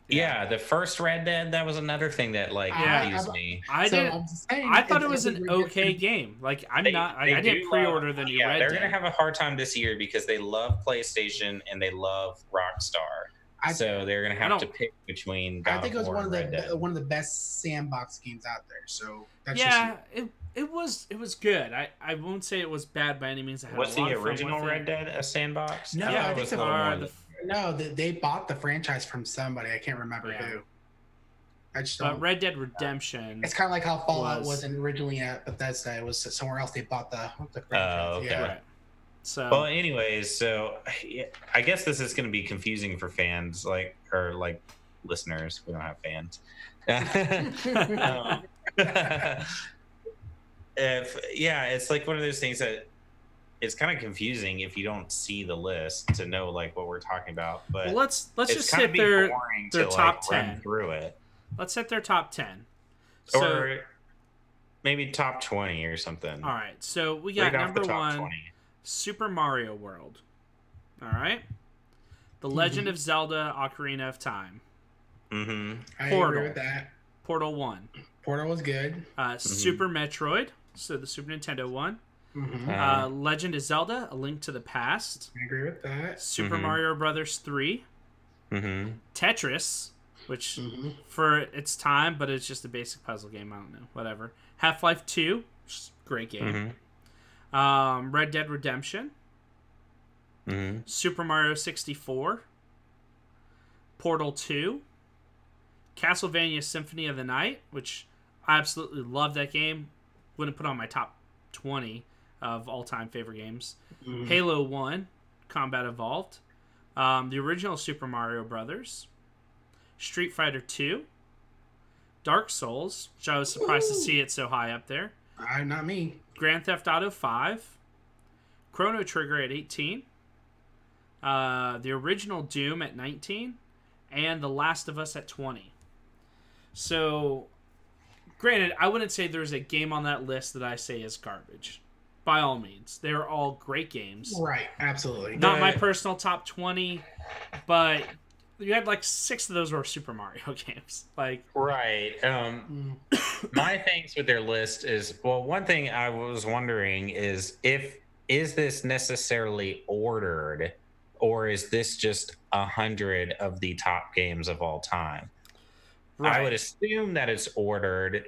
Yeah. Yeah, the first Red Dead, that was another thing that like Yeah. confused me. I So didn't. I'm just saying, I thought it it's was an every Red Dead okay game. Like I They didn't do pre-order love- the new yeah, Red they're Dead. gonna have a hard time this year because they love PlayStation and they love Rockstar. So they're gonna have to pick between God I think it of was War one of and Red Dead. the best sandbox games out there. So that's Yeah, it was good. I won't say it was bad by any means. I had Was a lot the of fun original with Red it. Dead a sandbox? No, I I thought it think was so. a little more than- no, they bought the franchise from somebody. I can't remember Yeah. who. I just But don't. Red Dead Redemption. It's kind of like how Fallout was- wasn't originally at Bethesda. It was somewhere else. They bought the franchise. okay. Yeah. Right. So Well, anyways, so yeah, I guess this is going to be confusing for fans, or listeners. We don't have fans. It's like one of those things that it's kind of confusing if you don't see the list to know like what we're talking about. But well, let's it's just kinda hit be their boring their to, top run 10. through it, Let's hit their top 10. So or maybe top 20 or something. all right. So we got Read off number the top 1, 20. Super Mario World. All right. The Legend of Zelda: Ocarina of Time. Mm-hmm. I Portal. agree with that. Portal 1. Portal was good. Super Metroid, so the Super Nintendo one. Mm-hmm. Legend of Zelda: A Link to the Past. I agree with that. Super Mhm. Mario Brothers 3. Mm-hmm. Tetris, which Mhm. for its time, but it's just a basic puzzle game. I don't know, whatever. Half-Life 2, which is a great game. Mm-hmm. Red Dead Redemption. Mm-hmm. Super Mario 64. Portal 2. Castlevania Symphony of the Night, which I absolutely love that game. Wouldn't put on my top 20 of all-time favorite games. Mhm. Halo 1, Combat Evolved. The original Super Mario Brothers. Street Fighter 2. Dark Souls, which I was surprised to see it so high up there. Not me. Grand Theft Auto 5. Chrono Trigger at 18. The original Doom at 19. And The Last of Us at 20. So, granted, I wouldn't say there's a game on that list that I say is garbage. By all means. They're all great games. Right. Absolutely. Not my personal top 20, but you had like 6 of those were Super Mario games. Like, Right. My things with their list is, well, one thing I was wondering is this necessarily ordered, or is this just 100 of the top games of all time? I would assume that it's ordered,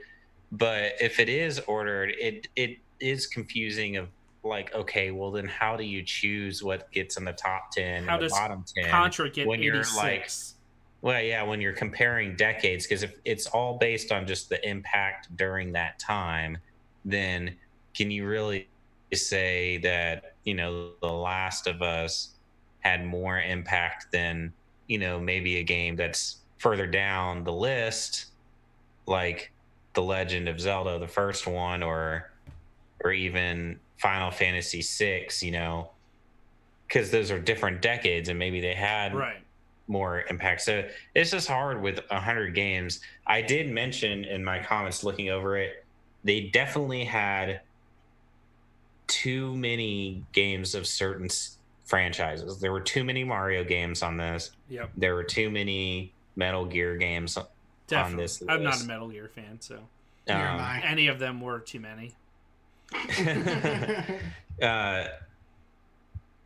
but if it is ordered, it is confusing of like, okay, well then how do you choose what gets in the top 10 How and the does bottom 10 Contra get when you're 86. like, well, yeah, when you're comparing decades, because if it's all based on just the impact during that time, then can you really say that, The Last of Us had more impact than, maybe a game that's further down the list, like The Legend of Zelda, the first one, or even Final Fantasy VI, because those are different decades and maybe they had Right. more impact. So it's just hard with 100 games. I did mention in my comments looking over it, they definitely had too many games of certain franchises. There were too many Mario games on this. Yep. There were too many Metal Gear games Definitely. on this I'm not a list. Metal Gear fan, so Neither am I. any of them were too many.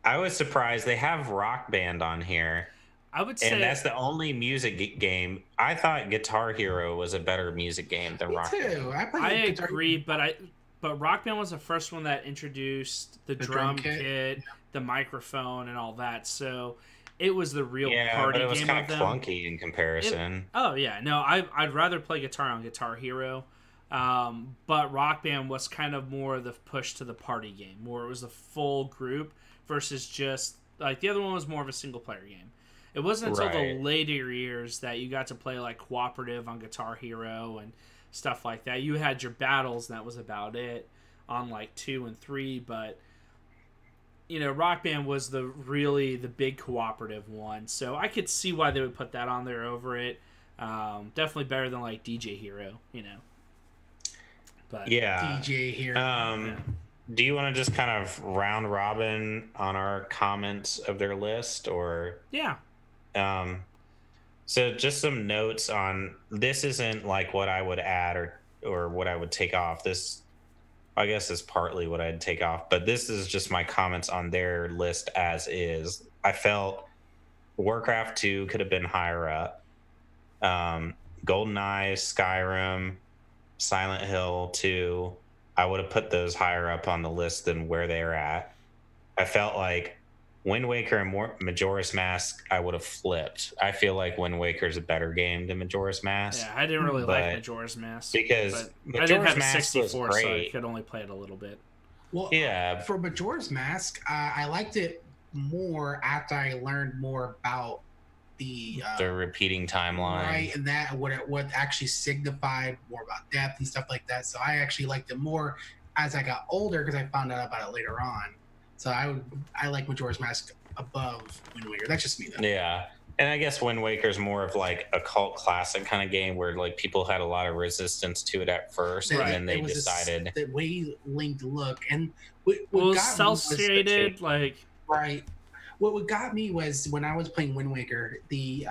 I was surprised they have Rock Band on here, I would say and that's the only music game. I thought Guitar Hero was a better music game than Me Rock Band. too. I played I Guitar- agree, but Rock Band was the first one that introduced the drum drum kit. the microphone, and all that. So it was the real Yeah, party but it was game kind of of them. clunky in comparison. Oh yeah, no, I'd rather play guitar on Guitar Hero, but Rock Band was kind of more the push to the party game, where it was a full group versus just like the other one was more of a single player game. It wasn't until the Right. later years that you got to play like cooperative on Guitar Hero and stuff like that. You had your battles, and that was about it on like 2 and 3, but Rock Band was the big cooperative one, so I could see why they would put that on there over it. Definitely better than like DJ Hero, But Yeah. DJ here. yeah. Do you want to just kind of round robin on our comments of their list, or Yeah. so just some notes on this? Isn't like what I would add or what I would take off. This, I guess, is partly what I'd take off, but this is just my comments on their list as is. I felt Warcraft 2 could have been higher up. GoldenEye, Skyrim, Silent Hill 2, I would have put those higher up on the list than where they're at. I felt like Wind Waker and Majora's Mask, I would have flipped. I feel like Wind Waker is a better game than Majora's Mask. Yeah, I didn't really like Majora's Mask because but I didn't have a Mask 64, was so I great. could only play it a little bit. Well, Yeah, for Majora's Mask, I liked it more after I learned more about the repeating timeline, right, and that what actually signified more about depth and stuff like that. So I actually liked it more as I got older because I found out about it later on. So I like Majora's Mask above Wind Waker. That's just me though. Yeah. And I guess Wind Waker's more of like a cult classic kind of game where like people had a lot of resistance to it at first, Right. and then they It was decided the way Link looked, and what Well, got me was- self-stated, like right. What got me was when I was playing Wind Waker, they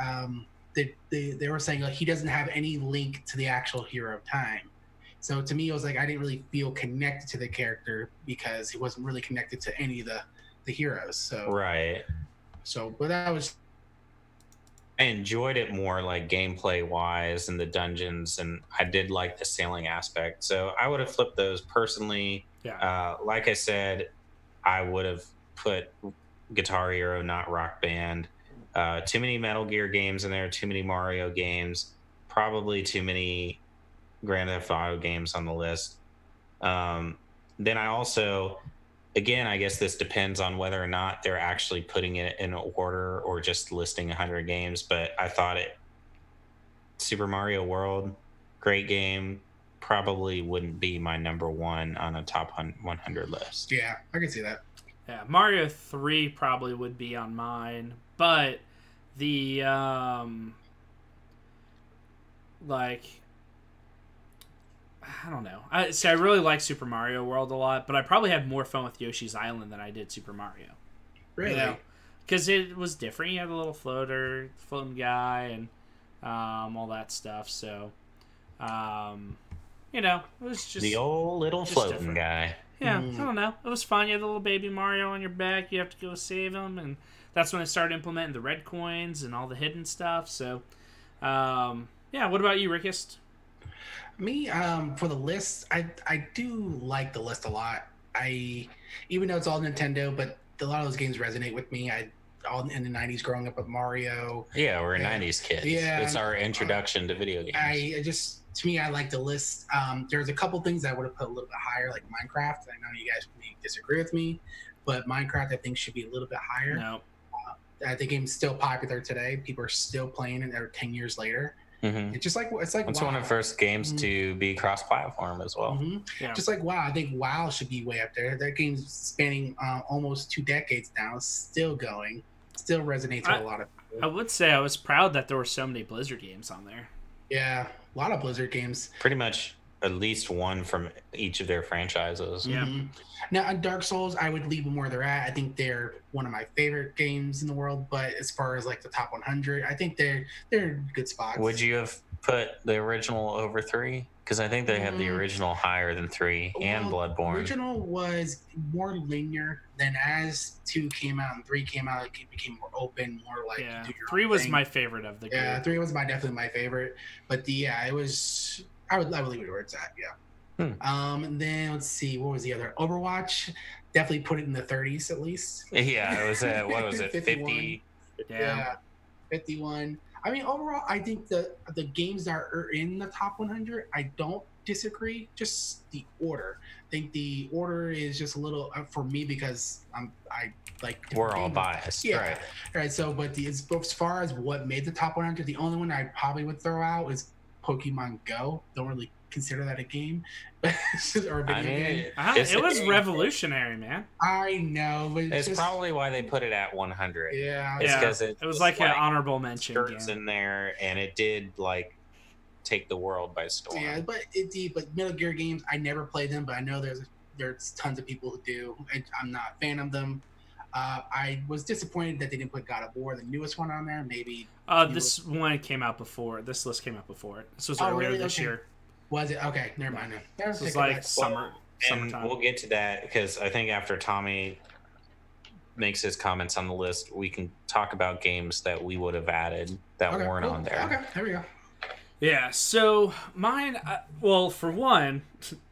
were saying like, he doesn't have any link to the actual Hero of Time. So to me, it was like I didn't really feel connected to the character because he wasn't really connected to any of the heroes. So right. but that was I enjoyed it more like gameplay wise and the dungeons, and I did like the sailing aspect. So I would have flipped those personally. yeah. Like I said, I would have put Guitar Hero, not Rock Band. Too many Metal Gear games in there, too many Mario games, probably too many Grand Theft Auto games on the list. Then I also, again, I guess this depends on whether or not they're actually putting it in order or just listing 100 games. But I thought Super Mario World, great game, probably wouldn't be my number one on a top 100 list. yeah, I can see that. Yeah, Mario 3 probably would be on mine, but the like I don't know. I really like Super Mario World a lot, but I probably had more fun with Yoshi's Island than I did Super Mario. Really? Because it was different. You had the little floating guy, and all that stuff. So, it was just The old little just floating different. guy. Yeah, I don't know. It was fun. You had the little baby Mario on your back. You have to go save him, and that's when they started implementing the red coins and all the hidden stuff. So, yeah. What about you, Rickist? Me, for the list, I do like the list a lot. Even though it's all Nintendo, but a lot of those games resonate with me. All in the '90s, growing up with Mario. Yeah, we're Yeah. 90s kids. Yeah. It's our introduction to video games. To me, I like the list. There's a couple things I would have put a little bit higher, like Minecraft. I know you guys may disagree with me, but Minecraft I think should be a little bit higher. No. The game's still popular today. People are still playing it. 10 years later. Mhm. It's like It's WoW. one of the first games to be cross-platform as well. Mhm. Yeah. Just like WoW, I think WoW should be way up there. That game's spanning almost 2 decades now. It's still going. Still resonates with a lot of people. I would say I was proud that there were so many Blizzard games on there. Yeah, a lot of Blizzard games. Pretty much at least one from each of their franchises. Yeah. Mhm. Now, on Dark Souls, I would leave them where they're at. I think they're one of my favorite games in the world. But as far as like the top 100, I think they're good spots. Would you have put the original over 3? Because I think they had the original higher than 3 and Well, Bloodborne. Original was more linear. Then as 2 came out and 3 came out, it became more open, more like Yeah. do your 3 own was thing. my favorite of the group. Yeah, 3 was definitely my favorite. But it was. I would leave it where it's at. Yeah. And then let's see, what was the other? Overwatch. Definitely put it in the 30s at least. Yeah, it was at, what was it, 50? Yeah. 51. I mean, overall, I think the games that are in the top 100, I don't disagree. Just the order. I think the order is just a little for me because I like. different We're all games. biased, Yeah. right? Right. So, but as far as what made the top 100, the only one I probably would throw out is Pokemon Go. Don't really consider that a game, or a video I mean, game. it's It a was game. revolutionary, man. I know, but It's just, probably why they put it at 100. yeah. It's Yeah. because It was like an honorable mention skirts game. in there, and it did like take the world by storm. Yeah, but Metal Gear games, I never played them, but I know there's tons of people who do. I'm not a fan of them. I was disappointed that they didn't put God of War, the newest one, on there. Maybe this one came out before. This list came out before it. This was earlier really? this year. Was it? Okay, never mind. This was like summertime. We'll get to that because I think after Tommy makes his comments on the list, we can talk about games that we would have added that weren't on there. Okay, there we go. Yeah, so mine, well, for one,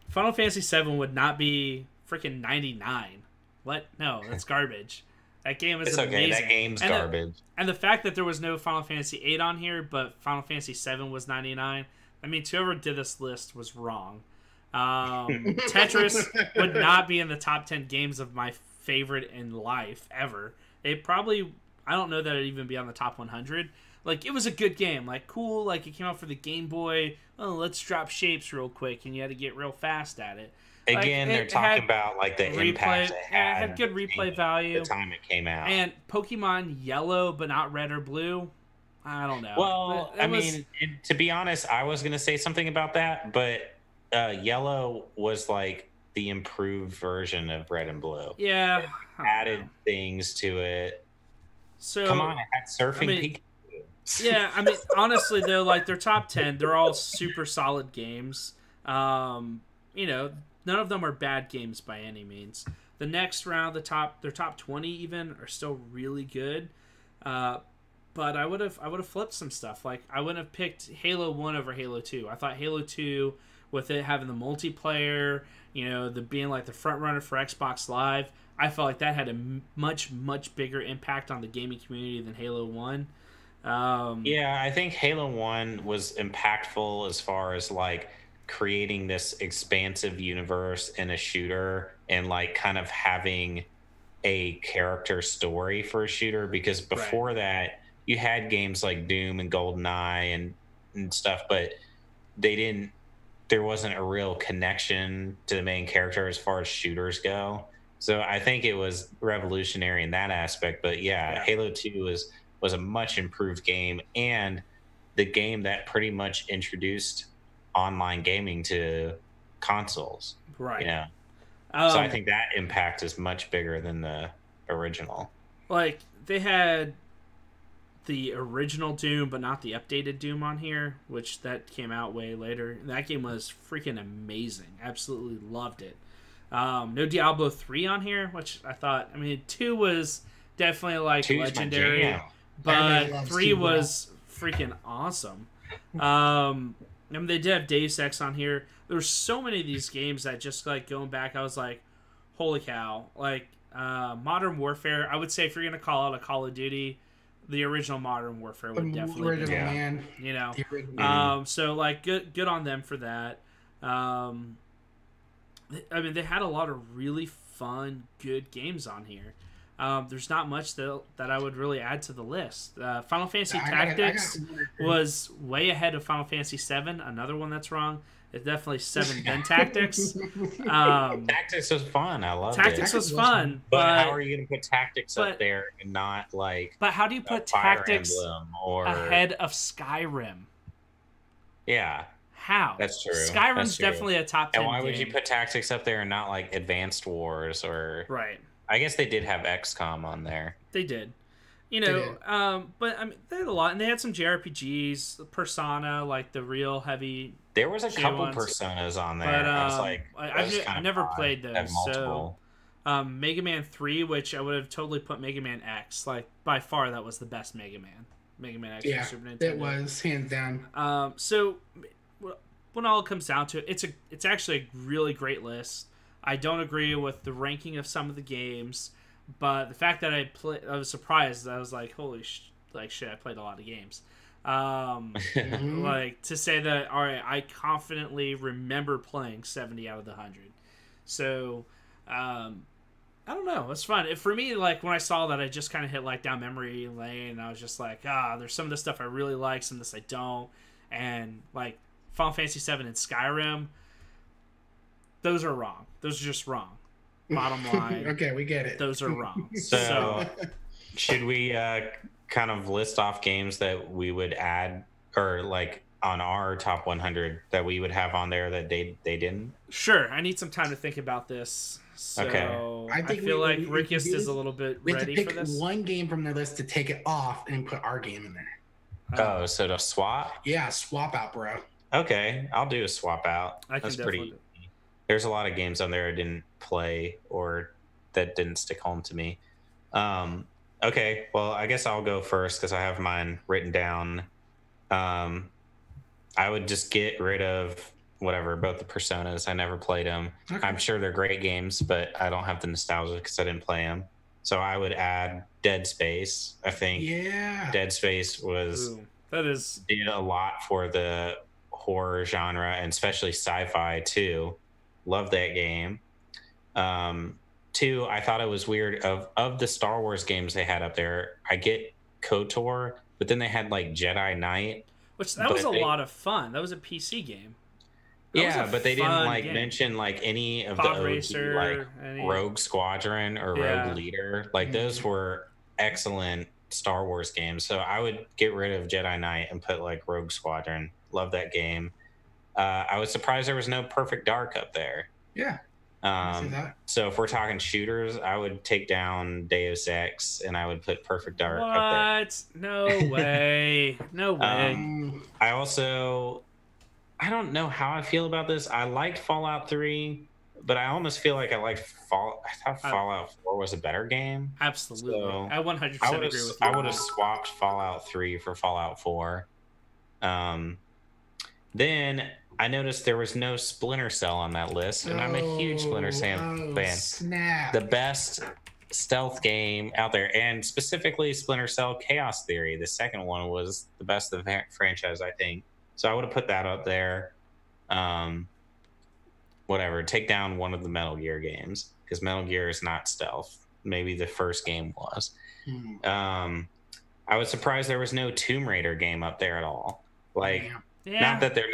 Final Fantasy VII would not be freaking 99. What? No, that's garbage. That game is amazing. Okay, that game's garbage. And the fact that there was no Final Fantasy VIII on here, but Final Fantasy VII was 99, I mean, whoever did this list was wrong. Tetris would not be in the top 10 games of my favorite in life, ever. It probably, I don't know that it'd even be on the top 100. Like, it was a good game. Like, cool. Like, it came out for the Game Boy. Oh, let's drop shapes real quick, and you had to get real fast at it. Again, like, they're talking about, like, the impact it had. It had good replay value. The time it came out. And Pokemon Yellow, but not Red or Blue. I don't know. Well, I mean, to be honest, I was going to say something about that, but Yellow was, like, the improved version of Red and Blue. Yeah. It added things to it. So come on, it had surfing Pikachu. Yeah, I mean, honestly, though, like, their top 10, they're all super solid games. You know, none of them are bad games by any means. The next round, their top 20 even, are still really good. But I would have flipped some stuff. Like, I wouldn't have picked Halo 1 over Halo 2. I thought Halo 2, with it having the multiplayer, you know, the being like the front runner for Xbox Live, I felt like that had a much, much bigger impact on the gaming community than Halo 1. Yeah, I think Halo 1 was impactful as far as, like, creating this expansive universe in a shooter and, like, kind of having a character story for a shooter, because before that, you had games like Doom and GoldenEye and stuff, but there wasn't a real connection to the main character as far as shooters go. So I think it was revolutionary in that aspect. But yeah. Halo 2 was a much improved game, and the game that pretty much introduced online gaming to consoles. Right. You know? So I think that impact is much bigger than the original. Like, they had the original Doom, but not the updated Doom on here, which that came out way later. That game was freaking amazing. Absolutely loved it. No Diablo 3 on here, which I thought, I mean, 2 was definitely like legendary, but 3 was freaking awesome. I mean, they did have Deus Ex on here. There were so many of these games that just, like, going back, I was like, holy cow. Like, Modern Warfare, I would say if you're going to call out a Call of Duty, the original Modern Warfare would definitely be, man. You know. So, like, good on them for that. I mean, they had a lot of really fun, good games on here. There's not much that I would really add to the list. Final Fantasy Tactics was way ahead of Final Fantasy VII. Another one that's wrong. It's definitely 7 then Tactics. Tactics was fun. I love it. Tactics was fun. But how are you going to put Tactics up there and not, like... But how do you put Tactics ahead of Skyrim? Yeah. How? That's true. Skyrim's definitely a top 10 And why would game. you put Tactics up there and not, like, Advanced Wars or... Right. I guess they did have XCOM on there. They did. You know, but I mean, they had a lot, and they had some JRPGs, Persona, like the real heavy. There was a couple Personas on there. But I was like, I've never played those. So, Mega Man 3, which I would have totally put Mega Man X. Like, by far, that was the best Mega Man. Mega Man X for Super Nintendo. It was hands down. So, when all it comes down to it, it's actually a really great list. I don't agree with the ranking of some of the games. But the fact that I was surprised. I was like, "Holy shit! I played a lot of games." Like, to say that, all right, I confidently remember playing 70 out of the 100. So, I don't know. It's fun. For me, like, when I saw that, I just kind of hit like down memory lane. And I was just like, there's some of the stuff I really like, some of this I don't, and like Final Fantasy VII and Skyrim. Those are wrong. Those are just wrong. Bottom line. Okay, we get it. Those are wrong. So should we kind of list off games that we would add, or like on our top 100 that we would have on there that they didn't? Sure, I need some time to think about this. So Okay. I I think feel like if we Rickus do is this, a little bit We have to ready pick for this. one game from the list to take it off and put our game in there. Oh, so to swap? Yeah, swap out, bro. Okay, I'll do a swap out. I can That's definitely pretty. There's a lot of games on there I didn't play or that didn't stick home to me. Okay, well, I guess I'll go first because I have mine written down. I would just get rid of whatever, both the Personas. I never played them. Okay. I'm sure they're great games, but I don't have the nostalgia because I didn't play them. So I would add Dead Space. I think Yeah. Dead Space Ooh, that is did a lot for the horror genre and especially sci-fi too. Love that game. Two, I thought it was weird of the Star Wars games they had up there. I get KOTOR, but then they had like Jedi Knight. which that was a But they- lot of fun. That was a PC game. That was Yeah, a but they didn't fun like game. mention like any of Pod the OG, Racer, like any- Rogue Squadron or Yeah. Rogue Leader. Like those were excellent Star Wars games. So I would get rid of Jedi Knight and put like Rogue Squadron. Love that game. I was surprised there was no Perfect Dark up there. Yeah. I see that. So if we're talking shooters, I would take down Deus Ex and I would put Perfect Dark up there. What? No way. No way. I also, I don't know how I feel about this. I liked Fallout 3, but I almost feel like I liked I thought Fallout 4 was a better game. Absolutely. so I 100% I agree would have with you. I would have swapped Fallout 3 for Fallout 4. Then I noticed there was no Splinter Cell on that list, and I'm a huge Splinter Cell fan. Snap. The best stealth game out there, and specifically Splinter Cell Chaos Theory. The second one was the best of the franchise, I think. So I would have put that up there. Whatever, take down one of the Metal Gear games because Metal Gear is not stealth. Maybe the first game was. I was surprised there was no Tomb Raider game up there at all. Like, Yeah. not that they're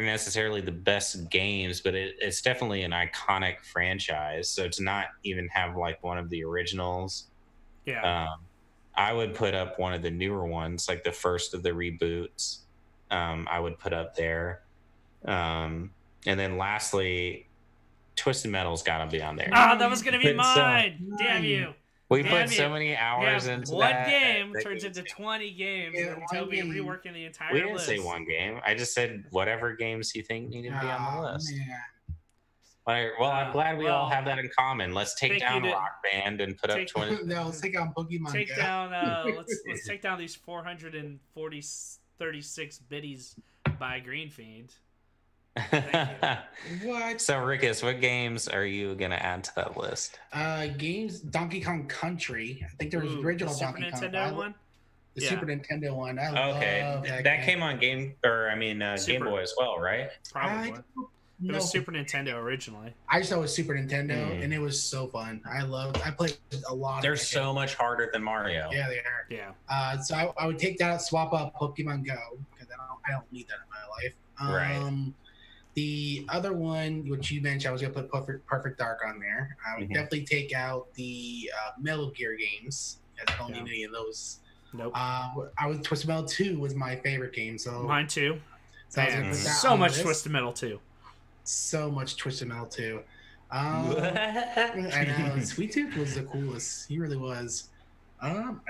necessarily the best games, but it's definitely an iconic franchise. So to not even have like one of the originals, Yeah. I would put up one of the newer ones, like the first of the reboots. I would put up there, and then lastly, Twisted Metal's got to be on there. Ah, that was gonna be So- mine. Damn you. We Damn put so you. many hours Yeah, into one that. game that turns game's- into 20 games Yeah, until one we game. reworking the entire We didn't list. say one game. I just said whatever games you think need to be on the list. Man. Well, I'm glad we all well, have that in common. Let's take thank down you to- Rock Band and put up take- 20. No, let's take on Pokemon Take Go. down. Let's take down these 436 biddies by Green Fiend. What? So, Rickus, what games are you going to add to that list? Games Donkey Kong Country. I think there was Ooh, original the Super Donkey Kong. Nintendo one. The Yeah. Super Nintendo one. I love Okay, that that came on Game Super. Boy as well, right? Probably. It No, was Super Nintendo originally. I just thought it was Super Nintendo, Hmm. and it was so fun. I played a lot. They're of it. so much harder than Mario. Yeah, they are. Yeah. So I would take that out, swap out Pokemon Go because I don't need that in my life. Right. The other one, which you mentioned, I was gonna put Perfect Dark on there. I would Mhm. definitely take out the Metal Gear games because I don't Yeah. need any of those. Nope. I was Twisted Metal 2 was my favorite game, so Mine too. so I was gonna Man, put that so on the much list. Twisted Metal too. So much Twisted Metal 2. I know Sweet Tooth was the coolest. He really was. Oh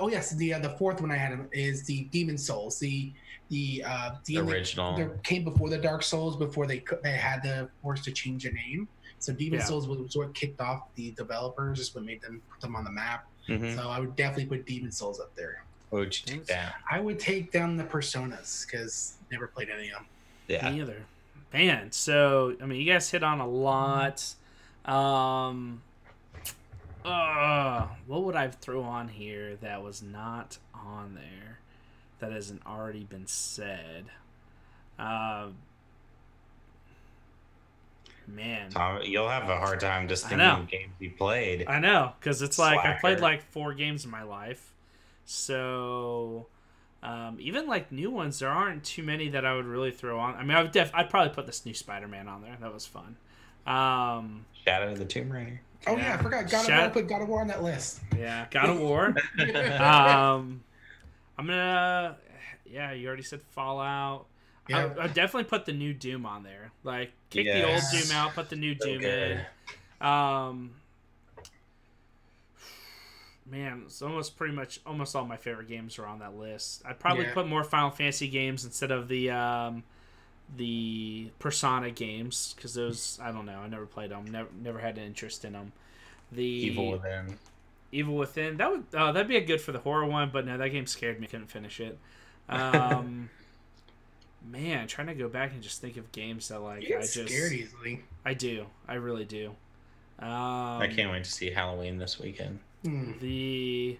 yes, the fourth one I had is the Demon Souls. The Original. that came before the Dark Souls, before they had the force to change the name. So Demon Yeah. Souls was what kicked off the developers, just what made them put them on the map. Mhm. So I would definitely put Demon Souls up there. What would you take down? I would take down the Personas because never played any of them. Yeah. Me either. Man, so I mean, you guys hit on a lot. What would I throw on here that was not on there that hasn't already been said? Man, Tom, you'll have a hard time just I thinking know. of games you played. I know, because it's like I played Slacker. like 4 games in my life, so even like new ones, there aren't too many that I would really throw on. I mean, I'd probably put this new Spider-Man on there. That was fun. Shadow of the Tomb Raider. Oh yeah, I forgot. God of War. Put God of War on that list. Yeah, God of War. I'm gonna Yeah, you already said Fallout. Yeah. I definitely put the new Doom on there. Like, kick the old Yes. Doom out, put the new So Doom good. in. Man, it's almost all my favorite games are on that list. I'd probably put more Final Fantasy games instead of the Persona games, because those, I don't know, I never played them, never had an interest in them. The Evil Within, that'd be a good for the horror one, but no, that game scared me. Couldn't finish it. Man, trying to go back and just think of games that like You get scared easily. I do. I really do. I can't wait to see Halloween this weekend. I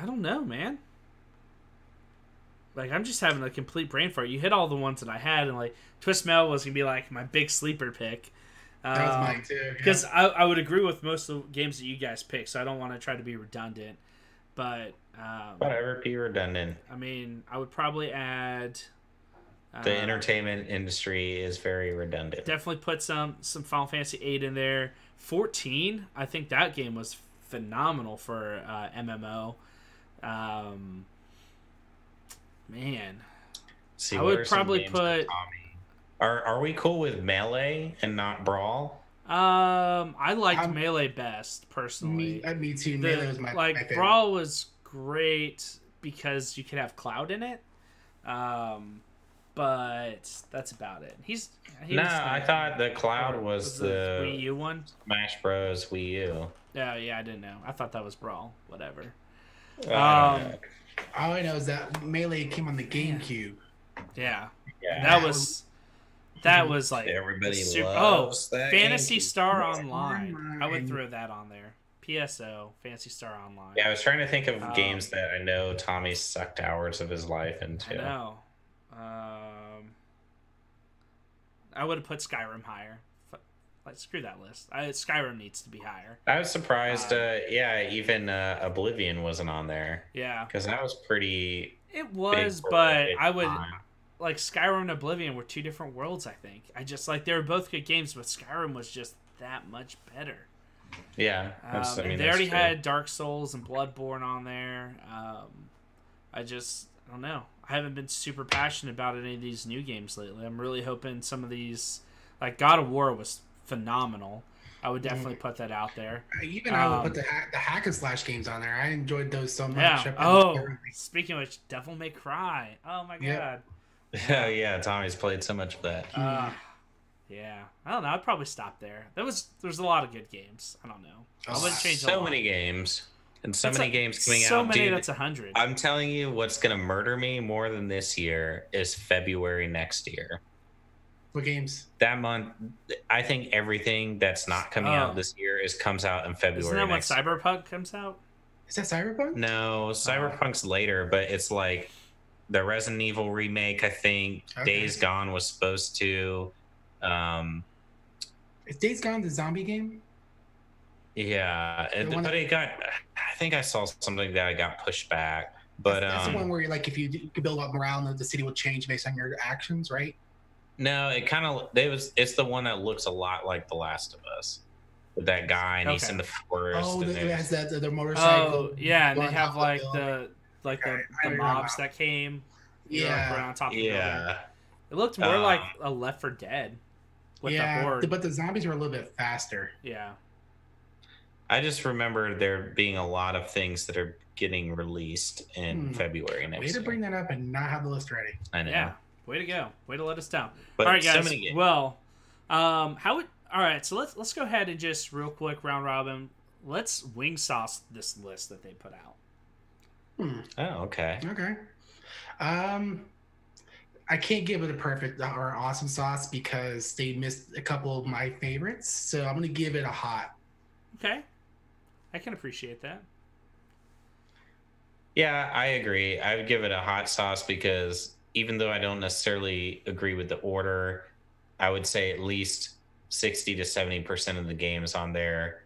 don't know, man. Like, I'm just having a complete brain fart. You hit all the ones that I had, and like Twist Metal was gonna be like my big sleeper pick. That was mine too. Because I would agree with most of the games that you guys pick, so I don't want to try to be redundant. But Whatever, be redundant. I mean, I would probably add. The entertainment industry is very redundant. Definitely put some Final Fantasy 8 in there. 14, I think that game was phenomenal for MMO. Man, See, I what would are some probably games put. that Tommy... Are we cool with Melee and not Brawl? I liked Melee best personally. Me too. Melee was my favorite. Brawl was great because you could have Cloud in it. But that's about it. I thought the Cloud was the Wii U one. Smash Bros. Wii U. Yeah, I didn't know. I thought that was Brawl. Whatever. I don't know. All I know is that Melee came on the GameCube. Yeah. Yeah. That was like Everybody super. loves that Phantasy GameCube. Star Online. I would throw that on there. PSO, Phantasy Star Online. Yeah, I was trying to think of games that I know Tommy sucked hours of his life into. I know. I would have put Skyrim higher. Like, screw that list. Skyrim needs to be higher. I was surprised. Even Oblivion wasn't on there. Yeah, because that was pretty. It was, big but I would time. like Skyrim and Oblivion were two different worlds. I think they were both good games, but Skyrim was just that much better. Yeah, they already had Dark Souls and Bloodborne on there. I don't know. I haven't been super passionate about any of these new games lately. I'm really hoping some of these, like God of War, was phenomenal. I would definitely put that out there. I would put the hack and slash games on there. I enjoyed those so much. Yeah. Speaking of which, Devil May Cry. Oh my god. Oh yeah, Tommy's played so much of that. Yeah. I don't know. I'd probably stop there. There's a lot of good games. I don't know. I wouldn't change so many games. And many games coming out. So many, dude, that's 100. I'm telling you, what's going to murder me more than this year is February next year. What games? That month, I think everything that's not coming out this year comes out in February. Isn't that when Cyberpunk comes out? Is that Cyberpunk? No, Cyberpunk's later, but it's like the Resident Evil remake, I think. Okay. Days Gone was supposed to. Is Days Gone the zombie game? Yeah, but it got. I think I saw something that got pushed back. But that's the one where you're like, if you build up morale, the city will change based on your actions, right? No, it kind of. It's the one that looks a lot like The Last of Us, with that guy and he's in the forest. Oh, it has the motorcycle. Oh, yeah, and they have like the mobs that came. Yeah, right on top of the building. It looked more like a Left 4 Dead. With the horde. But the zombies were a little bit faster. Yeah. I just remember there being a lot of things that are getting released in February next year. Way to bring that up and not have the list ready. I know. Yeah. Way to go. Way to let us down. But all right, guys. So many games. Well, all right. So let's go ahead and just real quick round robin. Let's wing sauce this list that they put out. Oh, okay. Okay. I can't give it a perfect or awesome sauce because they missed a couple of my favorites. So I'm going to give it a hot. Okay. I can appreciate that. Yeah, I agree. I would give it a hot sauce because even though I don't necessarily agree with the order, I would say at least 60 to 70% of the games on there,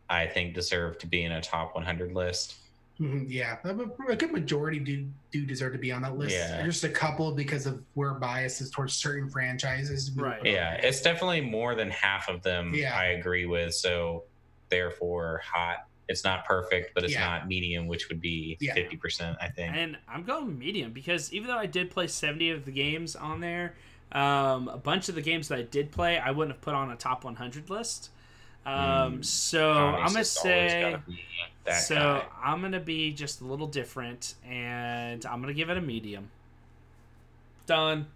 I think, deserve to be in a top 100 list. Yeah, a good majority do deserve to be on that list. Yeah. Just a couple because of where bias is towards certain franchises. Right. Yeah, it's definitely more than half of them Yeah. I agree with. So therefore, hot It's not perfect, but it's Yeah. not medium, which would be Yeah. 50%, I think. And I'm going medium because even though I did play 70 of the games on there, a bunch of the games that I did play, I wouldn't have put on a top 100 list. So Tommy's I'm gonna just always say, gotta be that so guy. I'm gonna be just a little different, and I'm gonna give it a medium. Done.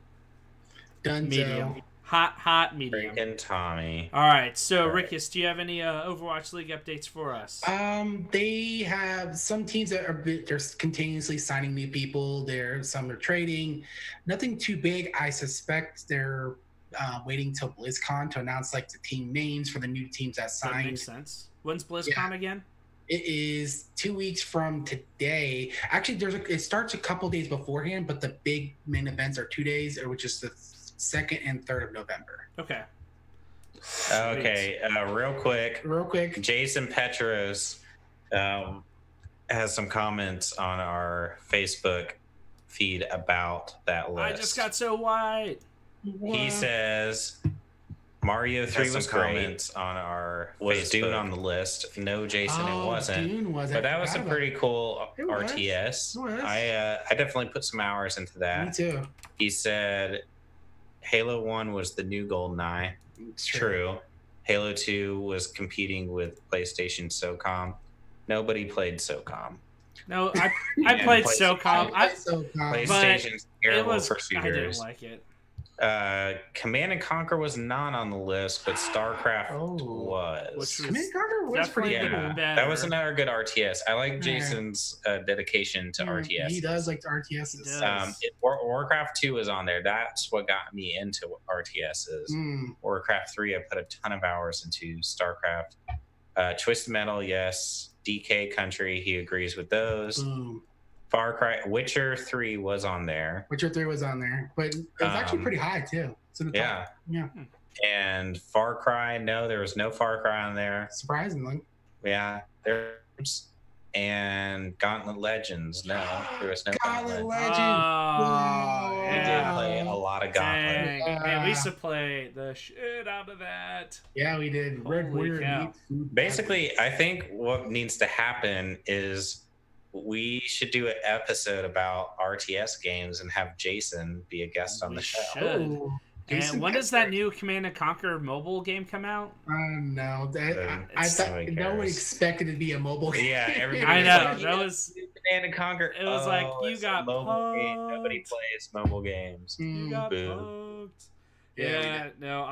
Dunzo. Medium. Hot medium. Freaking Tommy. All right. So, All right. Rickus, do you have any Overwatch League updates for us? They have some teams that they're continuously signing new people. Some are trading. Nothing too big. I suspect they're waiting till BlizzCon to announce like the team names for the new teams that That signed. makes sense. When's BlizzCon again? It is 2 weeks from today. Actually, it starts a couple days beforehand, but the big main events are 2 days, which is the 2nd and 3rd of November. Okay. Okay, real quick. Real quick. Jason Petros has some comments on our Facebook feed about that list. I just got so white. He says Mario 3 was great on our was Dune on the list. No, Jason, it wasn't. Dune was. But that was a pretty cool It was. RTS. It was. I definitely put some hours into that. Me too. He said Halo 1 was the new GoldenEye. It's True. Halo 2 was competing with PlayStation SOCOM. Nobody played SOCOM. No, I Yeah, played PlayStation. SOCOM. PlayStation's It terrible was. for I didn't shooters. like it. Command and Conquer was not on the list, but StarCraft Oh. was. Which was Command Conquer was pretty definitely cool. Yeah, better. that was another good RTS. I like Yeah. Jason's dedication to RTS. He does like the RTSs. He does. Warcraft 2 is on there. That's what got me into RTSs. Mm. Warcraft 3, I put a ton of hours into. StarCraft. Twisted Metal, yes. DK Country, he agrees with those. Boom. Far Cry, Witcher 3 was on there. Witcher 3 was on there, but it was actually pretty high too. It's in the Yeah. top. Yeah. And Far Cry, no, there was no Far Cry on there. Surprisingly. Yeah, there's and Gauntlet Legends, no, there was no Gauntlet Gauntlet. Legends. Oh, We did yeah. play a lot of Gauntlet. Dang. Man, we used to play the shit out of that. Yeah, we did. Red Holy Warrior cow. Meat Food. Basically, I think what needs to happen is we should do an episode about RTS games and have Jason be a guest on We the show. should. Oh, Jason And when does that Petros. new Command and Conquer mobile game come out? No, I It's- thought nobody no one cares. expected it to be a mobile game. Yeah, everybody I was know, like, that was- Command and Conquer. it was like, you it's a got mobile game. Nobody punked. plays mobile games. You Mm. got boo. poked. Yeah, we Yeah, no,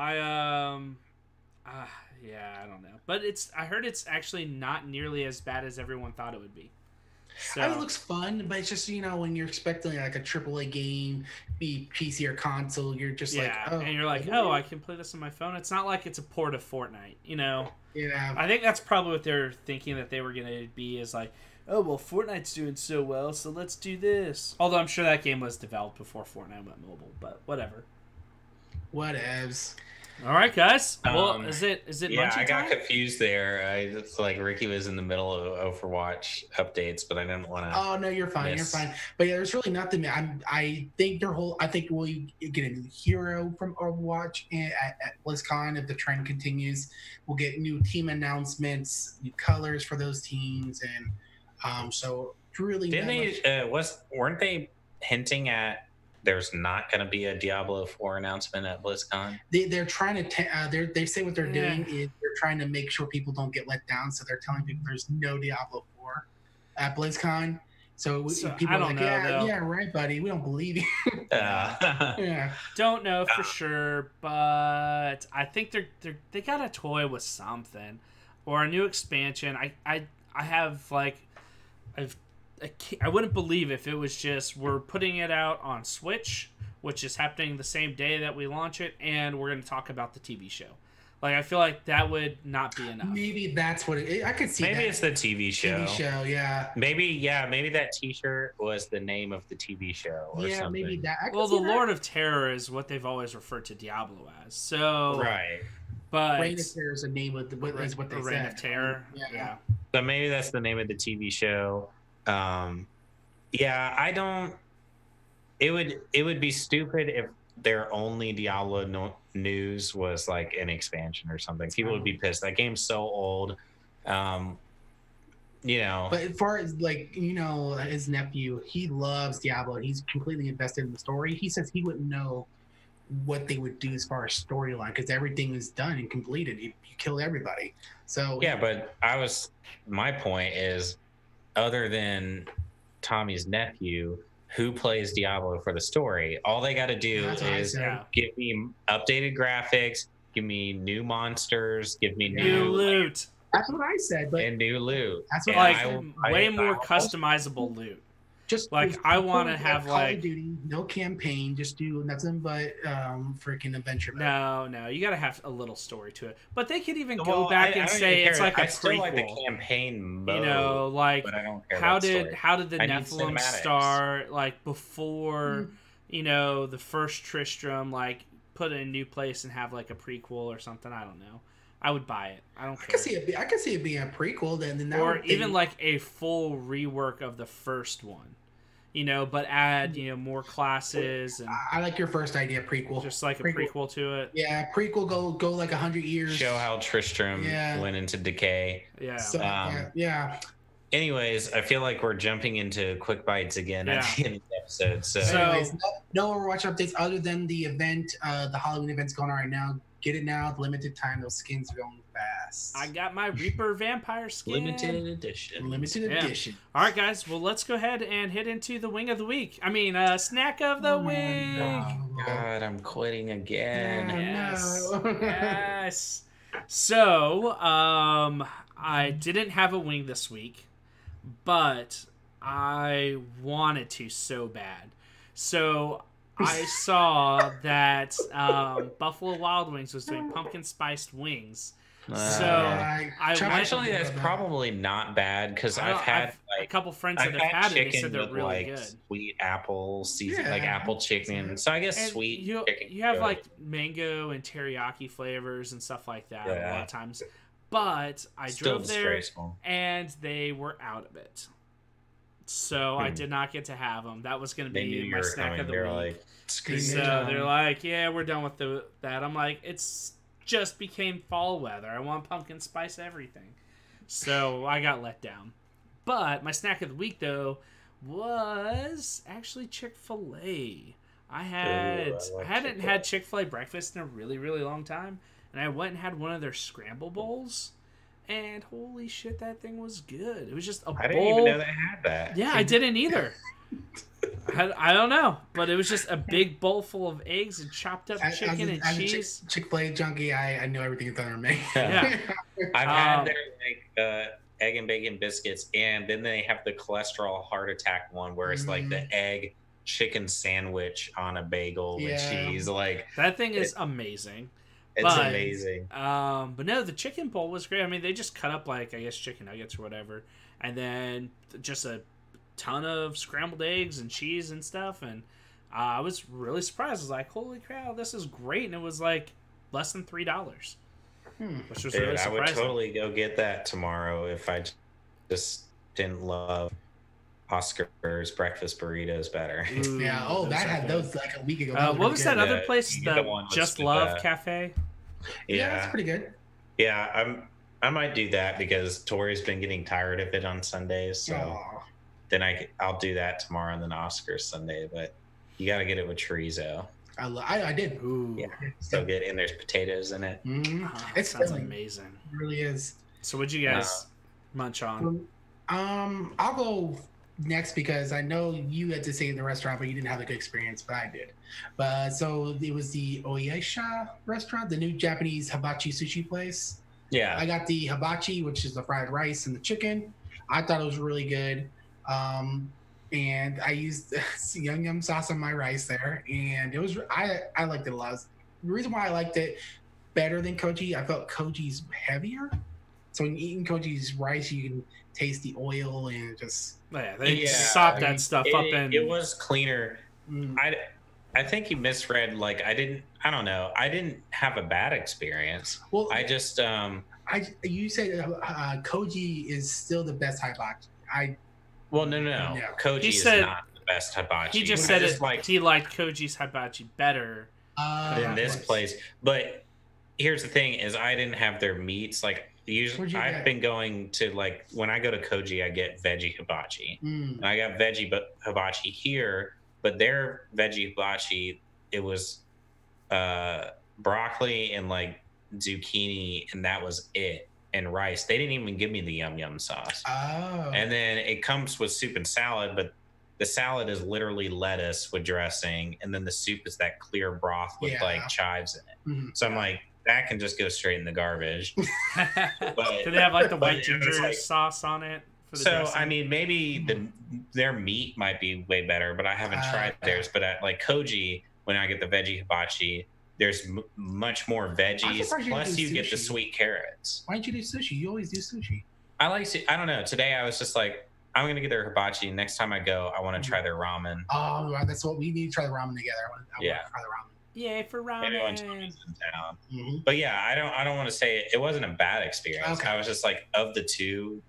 yeah, I don't know. But I heard it's actually not nearly as bad as everyone thought it would be. So I mean, it looks fun, but it's just when you're expecting like a AAA game, be PC or console, you're just yeah, like, oh, and you're like, oh, I can play this on my phone. It's not like it's a port of Fortnite, yeah. I think that's probably what they're thinking that they were gonna be is like, oh well, Fortnite's doing so well, so let's do this. Although I'm sure that game was developed before Fortnite went mobile, but whatever. Whatevs. All right, guys. Well, is it Yeah, Munchie I got time? confused there. It's like Ricky was in the middle of Overwatch updates, but I didn't want to. Oh no, you're fine. Yes. You're fine. But yeah, there's really nothing. I think I think we'll get a new hero from Overwatch at BlizzCon if the trend continues. We'll get new team announcements, new colors for those teams, and so really. Didn't not much- they? Weren't they hinting at there's not going to be a Diablo 4 announcement at BlizzCon? They're trying to they say what they're doing is they're trying to make sure people don't get let down, so they're telling people there's no Diablo 4 at BlizzCon. So people I are don't like, know, though. yeah, right, buddy. We don't believe you. Yeah. Don't know for sure, but I think they got a toy with something or a new expansion. I have like I wouldn't believe if it was just we're putting it out on Switch, which is happening the same day that we launch it, and we're going to talk about the TV show. Like I feel like that would not be enough. Maybe that's what I could see. Maybe that. it's the TV show. TV show, yeah. Maybe that T-shirt was the name of the TV show or Yeah, something. maybe that. I could Well, see the that. Lord of Terror is what they've always referred to Diablo as. So, Right. but Reign of Terror is the name of is what they the said. Reign of Terror. Yeah. Yeah. So maybe that's the name of the TV show. Yeah, I don't. It would be stupid if their only Diablo news was like an expansion or something. People would be pissed. That game's so old. But as far as like his nephew, he loves Diablo. He's completely invested in the story. He says he wouldn't know what they would do as far as storyline because everything is done and completed. You killed everybody. So yeah, but my point is, other than Tommy's nephew, who plays Diablo for the story, all they got to do is give me updated graphics, give me new monsters, give me new loot. That's what I said. But and new loot. That's what way more customizable loot. Just like I want to have Call of Duty, no campaign, just do nothing but freaking adventure mode. No, you got to have a little story to it. But they could even go back and say it's like a prequel. I still like the campaign mode, like but I don't care how did the Nephilim start? Like before, the first Tristram, like put it in a new place and have like a prequel or something. I don't know. I would buy it. I don't care. I could see it being a prequel, then or even like a full rework of the first one. But add, more classes. And I like your first idea, prequel. Just like a prequel to it. Yeah, prequel, go like 100 years. Show how Tristram went into decay. Yeah. So, yeah. Anyways, I feel like we're jumping into quick bites again at the end of the episode. So anyways, no Overwatch updates other than the event, the Halloween event's going on right now. Get it now, limited time. Those skins are going fast. I got my Reaper Vampire skin. Limited edition. All right, guys. Well, let's go ahead and hit into the wing of the week. I mean, snack of the week. God, I'm quitting again. Yes. So, I didn't have a wing this week, but I wanted to so bad. So I saw that Buffalo Wild Wings was doing pumpkin spiced wings. So actually, that's probably not bad because I've had a couple friends that have had it. They said they're really good. Sweet apple season, like apple chicken. So I guess and sweet. You have like mango and teriyaki flavors and stuff like that a lot of times. But I drove there and they were out of it. So I did not get to have them. That was going to be my snack of the week. So they're like, yeah, we're done with that. I'm like, it's just became fall weather. I want pumpkin spice everything. So I got let down. But my snack of the week, though, was actually Chick-fil-A. I hadn't had Chick-fil-A breakfast in a really, really long time. And I went and had one of their scramble bowls. And holy shit, that thing was good. It was just a bowl. I didn't even know they had that. Yeah, I didn't either. I don't know. But it was just a big bowl full of eggs and chopped up chicken and cheese. Chick-fil-A junkie, I know everything that's under me. Yeah. I've had their egg and bacon biscuits, and then they have the cholesterol heart attack one where it's like the egg chicken sandwich on a bagel with cheese. Like that thing is amazing. It's amazing. But no, the chicken bowl was great. I mean, they just cut up like, I guess, chicken nuggets or whatever. And then just a ton of scrambled eggs and cheese and stuff. And I was really surprised. I was like, holy cow, this is great. And it was like less than $3. Which was really surprising. I would totally go get that tomorrow if I just didn't love Oscar's breakfast burritos better. Ooh, yeah. Oh, that had those like a week ago. What was that other place? The Just Love Cafe. Yeah, that's pretty good. Yeah, I might do that because Tori's been getting tired of it on Sundays. So then I'll do that tomorrow and then Oscar's Sunday. But you got to get it with chorizo. I did. Ooh. Yeah, so good. And there's potatoes in it. It sounds amazing. It really is. So what'd you guys munch on? I'll go next because I know you had to say in the restaurant, but you didn't have a good experience, but I did. But so it was the Oyasha restaurant, the new Japanese hibachi sushi place. Yeah. I got the hibachi, which is the fried rice and the chicken. I thought it was really good. And I used yum yum sauce on my rice there, and it was I liked it a lot. The reason why I liked it better than Koji, I felt Koji's heavier. So when you're eating Koji's rice, you can taste the oil and just they sop that stuff up and it was cleaner. I think you misread. Like I don't know. I didn't have a bad experience. Well, I just you said Koji is still the best hibachi. No. Koji is not the best hibachi. He just said he liked Koji's hibachi better than this place. But here's the thing: is I didn't have their meats. Like usually What'd you I've get? been going to like when I go to Koji, I get veggie hibachi. Mm. And I got veggie hibachi here, but their veggie hibachi, it was broccoli and like zucchini, and that was it, and rice. They didn't even give me the yum yum sauce. Oh. And then it comes with soup and salad, but the salad is literally lettuce with dressing, and then the soup is that clear broth with Yeah. like chives in it. Mhm. So I'm like, that can just go straight in the garbage. Do they have like the but white it was ginger like- sauce on it? For the So dressing? I mean, maybe their meat might be way better, but I haven't tried Okay. theirs. But at like Koji, when I get the veggie hibachi, there's much more veggies. surprised you didn't Plus, do you get the sushi. sweet carrots. Why didn't you do sushi? You always do sushi. I like. I don't know. Today I was just like, I'm gonna get their hibachi. Next time I go, I want to try their ramen. Oh, wow, that's what we need to try the ramen together. I want Yeah. to try the ramen. Yay for Maybe when ramen. Tommy's in town. Mm-hmm. But yeah, I don't want to say it wasn't a bad experience. Okay. I was just like, of the two,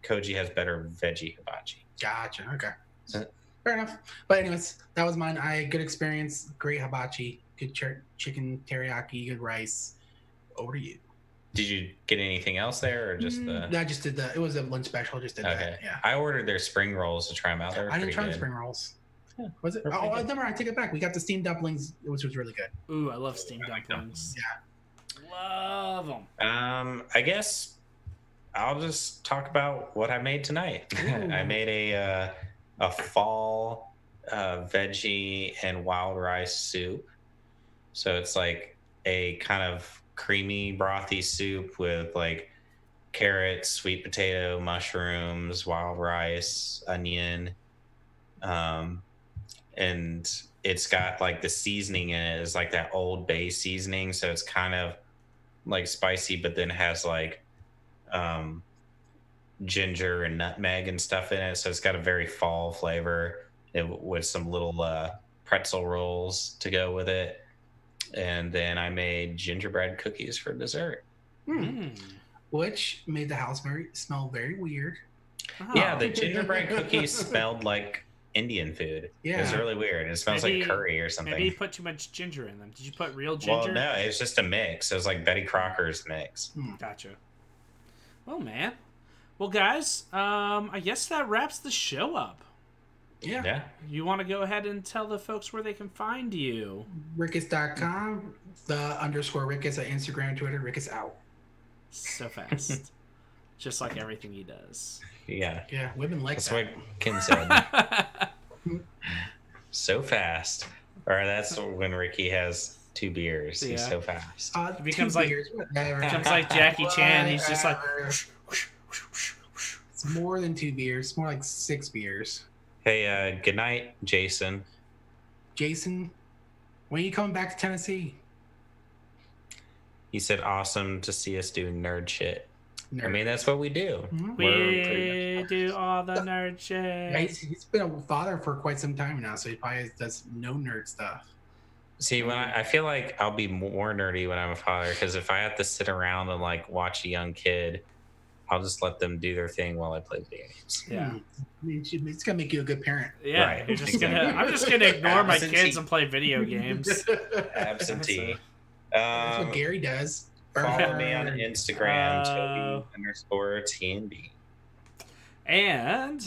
Koji has better veggie hibachi. Gotcha. Okay. Uh, Fair enough. But anyways, that was mine. I had good experience. Great hibachi. Good chicken teriyaki. Good rice. Over to you. Did you get anything else there, or just the? No, I just did the. It was a lunch special. Just did Okay. that. Yeah. I ordered their spring rolls to try them out. They were I didn't pretty try the good. spring rolls. Yeah, Was it? they're pretty Oh, good. never mind. I take it back. We got the steamed dumplings, which was really good. Ooh, I love steamed I like dumplings. Yeah. Love them. I guess I'll just talk about what I made tonight. Ooh. I made a fall veggie and wild rice soup. So it's like a kind of creamy, brothy soup with like carrots, sweet potato, mushrooms, wild rice, onion, and it's got like the seasoning in it is like that Old Bay seasoning, so it's kind of like spicy, but then has like ginger and nutmeg and stuff in it, so it's got a very fall flavor with some little pretzel rolls to go with it. And then I made gingerbread cookies for dessert. Mm. Which made the house smell very weird. Yeah, Oh. the gingerbread cookies smelled like Indian food. It was Yeah. really weird. It smells Maybe- like curry or something. Maybe you put too much ginger in them. Did you put real Well, ginger? no, it's just a mix. It was like Betty Crocker's mix. Gotcha. Well, man. Well, guys, I guess that wraps the show up. Yeah. Yeah. You want to go ahead and tell the folks where they can find you? Rickus.com, the _ Rickus at Instagram, Twitter. Rickus out. So fast. Just like everything he does. Yeah. Yeah, women like That's that. what Ken said. So fast. Or that's when Ricky has 2 beers. He's Yeah. so fast. It becomes 2 like- beers, whatever. Becomes like Jackie Chan. He's just like. Whatever. It's more than 2 beers. It's more like 6 beers. Hey, good night, Jason. Jason, when are you coming back to Tennessee? He said, awesome to see us do nerd shit. Nerd. I mean, that's what we do. Mhm. We're pretty We do all the nerd Yeah, shit. he's been a father for quite some time now, so he probably does no nerd stuff. See, when I feel like I'll be more nerdy when I'm a father, because if I have to sit around and like watch a young kid, I'll just let them do their thing while I play video games. Yeah. It's gonna make you a good parent. Yeah, Right. you're just gonna. I'm just gonna ignore my Absentee. kids and play video games. Absentee. That's what Gary does. Follow me on Burn. Instagram, Toby_TNB. And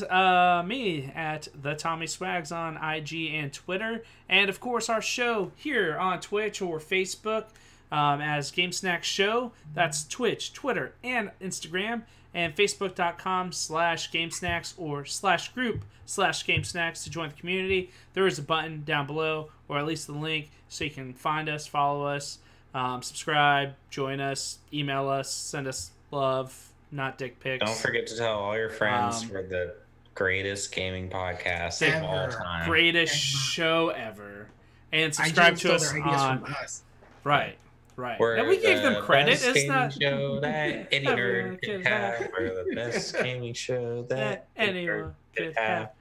me at the Tommy Swags on IG and Twitter, and of course our show here on Twitch or Facebook as Game Snacks Show. That's Twitch, Twitter, and Instagram, and Facebook.com/GameSnacks or /group/GameSnacks to join the community. There is a button down below, or at least the link, so you can find us, follow us, subscribe, join us, email us, send us love. Not dick pics. Don't forget to tell all your friends we're the greatest gaming podcast of all Ever. time. Greatest Ever. show ever. And IG subscribe to stole us their ideas on from us. right. We're And we gave the them credit. best It's gaming not show that any Everyone nerd could could have. have. We're the best gaming show that that any nerd anyone could have.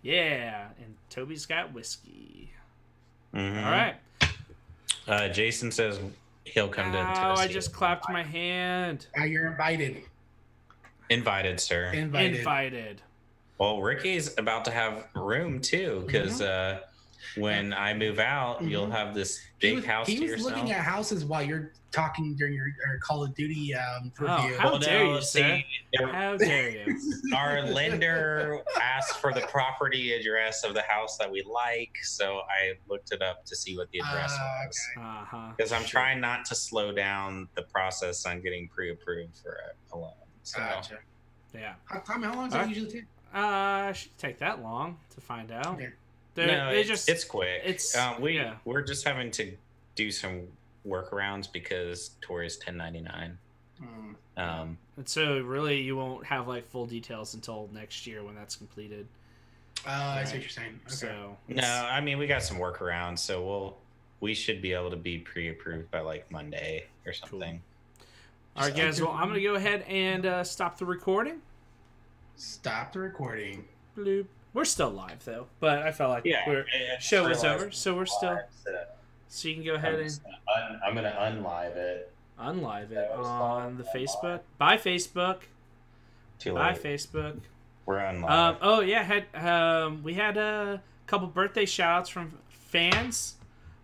Yeah, and Toby's got whiskey. Mhm. All right. Jason says he'll come to Oh, Tennessee. I just clapped my hand. Now you're invited. Invited, sir. Invited. Invited. Well, Ricky's about to have room too, because when I move out, you'll have this big house to He was yourself. looking at houses while you're talking during your Call of Duty review. How dare you, sir? see, How dare you? our lender asked for the property address of the house that we like, so I looked it up to see what the address was. Uh-huh. Because I'm trying not to slow down the process on getting pre-approved for a loan. So. Gotcha. Yeah. Tommy, how long does that usually take? Should take that long to find out. Okay. No, They it's quick. it's We're just having to do some workarounds because Tori's 1099. Mm. And so really you won't have like full details until next year when that's completed. I see what you're saying. Okay. So No, I mean we got some workarounds, so we should be able to be pre-approved by like Monday or something. all right, guys. Well, I'm gonna go ahead and stop the recording. Stop the recording. Bloop. We're still live though, but I felt like show was over, so we're still. So you can go ahead and I'm gonna unlive it. unlive it on the Facebook. Bye Facebook. Too Bye late. Facebook. We're unlive. Oh yeah, we had a couple birthday shout outs from fans.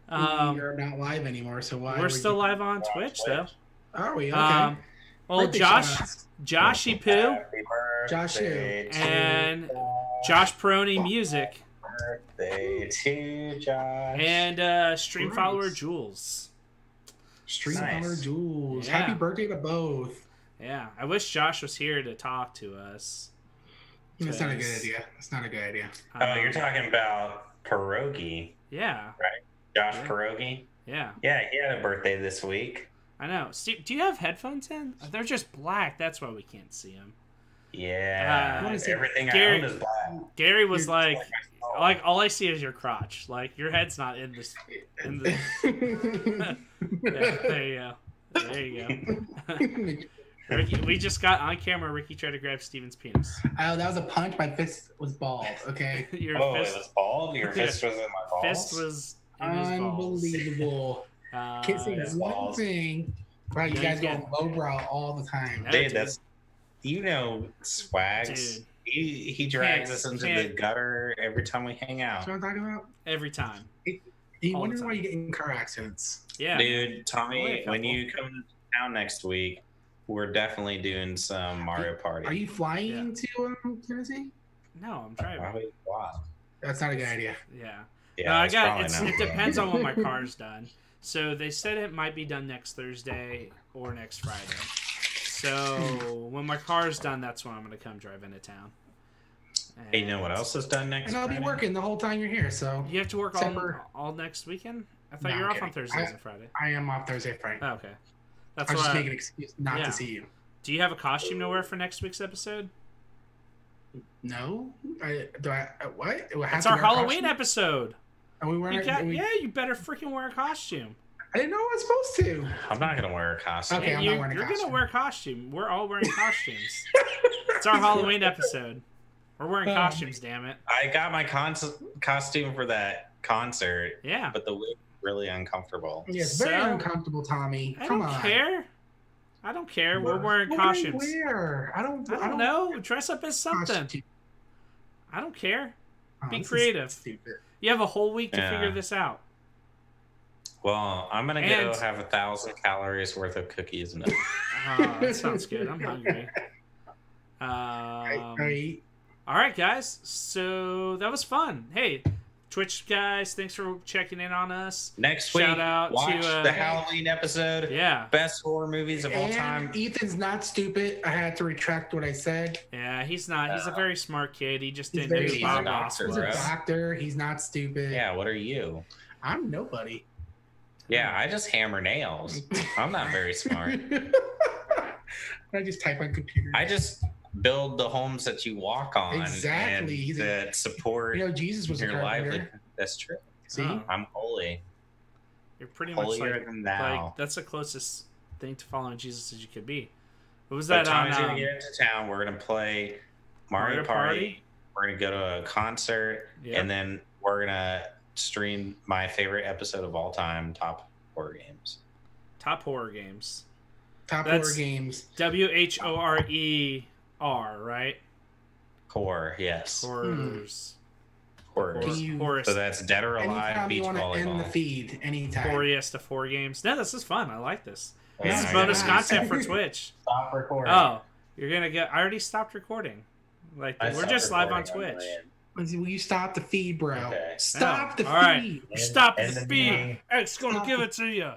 We are not live anymore, so why? We're still live on Twitch though. Are we? Okay. Well, Birthday Josh, shout-outs. Joshy Poo, Josh who? and Josh Peroni Music, Birthday to Josh. and stream Nice. follower Jules. Stream Nice. Power Jules. Yeah. Happy birthday to both. Yeah, I wish Josh was here to talk to us. That's not a good Yes. idea. That's not a good idea. Oh, you're talking about Pierogi. Yeah, Josh Yeah. Pierogi? yeah. Yeah, he had a birthday this week. I know. Steve, do you have headphones in? They're just black. That's why we can't see them. Yeah. What is it? Everything Gary- I own is black. Gary was You're- like all I see is your crotch. Like your head's not in this. In the. Yeah, there you go. There you go. Ricky, we just got on camera. Ricky tried to grab Steven's penis. Oh, that was a punch. My fist was bald. Okay. Your Oh, fist, it was bald? Your fist was in my balls? fist was in his balls. Unbelievable. Kissing that's is one balls. thing. Right, you No, guys you go lowbrow all the time. No, Dude, dude. that's... You know Swags. Dude. He drags Can't- us into the can't- gutter every time we hang out. That's what I'm talking about. Every time. You All the wonder time. why you get in car accidents. Yeah. Dude, Only Tommy, a when couple. you come to town next week, we're definitely doing some Mario Party. Are you flying to Tennessee? No, I'm driving. Probably wow. That's not a good idea. Yeah. Yeah, No, I it's got probably it's, not. it depends on when my car's done. So they said it might be done next Thursday or next Friday. So when my car's done, that's when I'm gonna come drive into town. Hey, you know what else is done next And I'll be Friday? working the whole time you're here, so You have to work Except for- all next weekend. I thought No, you were I'm off on kidding. Thursdays and Friday. I am off Thursday, Friday. Oh, okay. That's I'll just why. make an excuse not Yeah. to see you. Do you have a costume to wear for next week's episode? No, what? Do I have It's to our wear a Halloween costume? episode. Are we wearing? You better freaking wear a costume. I didn't know I was supposed to. I'm not gonna wear a costume. Okay, I'm not wearing a You're costume. gonna wear a costume. We're all wearing costumes. It's our Halloween episode. We're wearing costumes, damn it. I got my costume for that concert, Yeah. but the wig really uncomfortable. Yes, very So- uncomfortable, Tommy. I Come don't on. care. I don't care. We're wearing What do I costumes. wear? I don't know. Dress up as something. costume. I don't care. Oh, Be this is creative. Stupid. You have a whole week to Yeah. figure this out. Well, I'm gonna And- go have 1,000 calories worth of cookies and Oh, that sounds good. I'm hungry. Right. All right, guys. So that was fun. Hey, Twitch guys, thanks for checking in on us. next Shout week. out to, Watch the Halloween episode. Yeah. Best horror movies of all And time. Ethan's not stupid. I had to retract what I said. Yeah, he's not. He's a very smart kid. He just He's didn't very know who smart. Bob Ross He's He's a a was. Bro. doctor. He's not stupid. Yeah, what are you? I'm nobody. Yeah, I just hammer nails. I'm not very smart. I just type on computer. I just build the homes that you walk on Exactly. and He's a- that support You know, Jesus was a your carpenter. livelihood. That's true. See? Oh. I'm holy. You're pretty much Holier like than thou. that's the closest thing to following Jesus as you could be. What was But that on? Tommy's gonna get into town. We're gonna play Mario Mario Party. Party? We're gonna go to a concert, Yeah. and then we're gonna stream my favorite episode of all time, Top Horror Games. Top horror games. Top That's- horror games. WHORER, right? Core, yes. Horrors. Quarters. Can you- Horus. So that's Dead or Alive, Anytime beach you want to end the volleyball. feed, anytime. 4ES to 4 games. No, this is fun. I like this. Yeah, This is I bonus gotta content for Twitch. Stop recording. Oh, you're gonna get. I already stopped recording. Like I we're stopped just live on recording Twitch. my end. Will you stop the feed, bro? Okay. Stop Oh, the all right. feed. End- Stop end the the feed. meeting. X gonna Stop give the- it to you.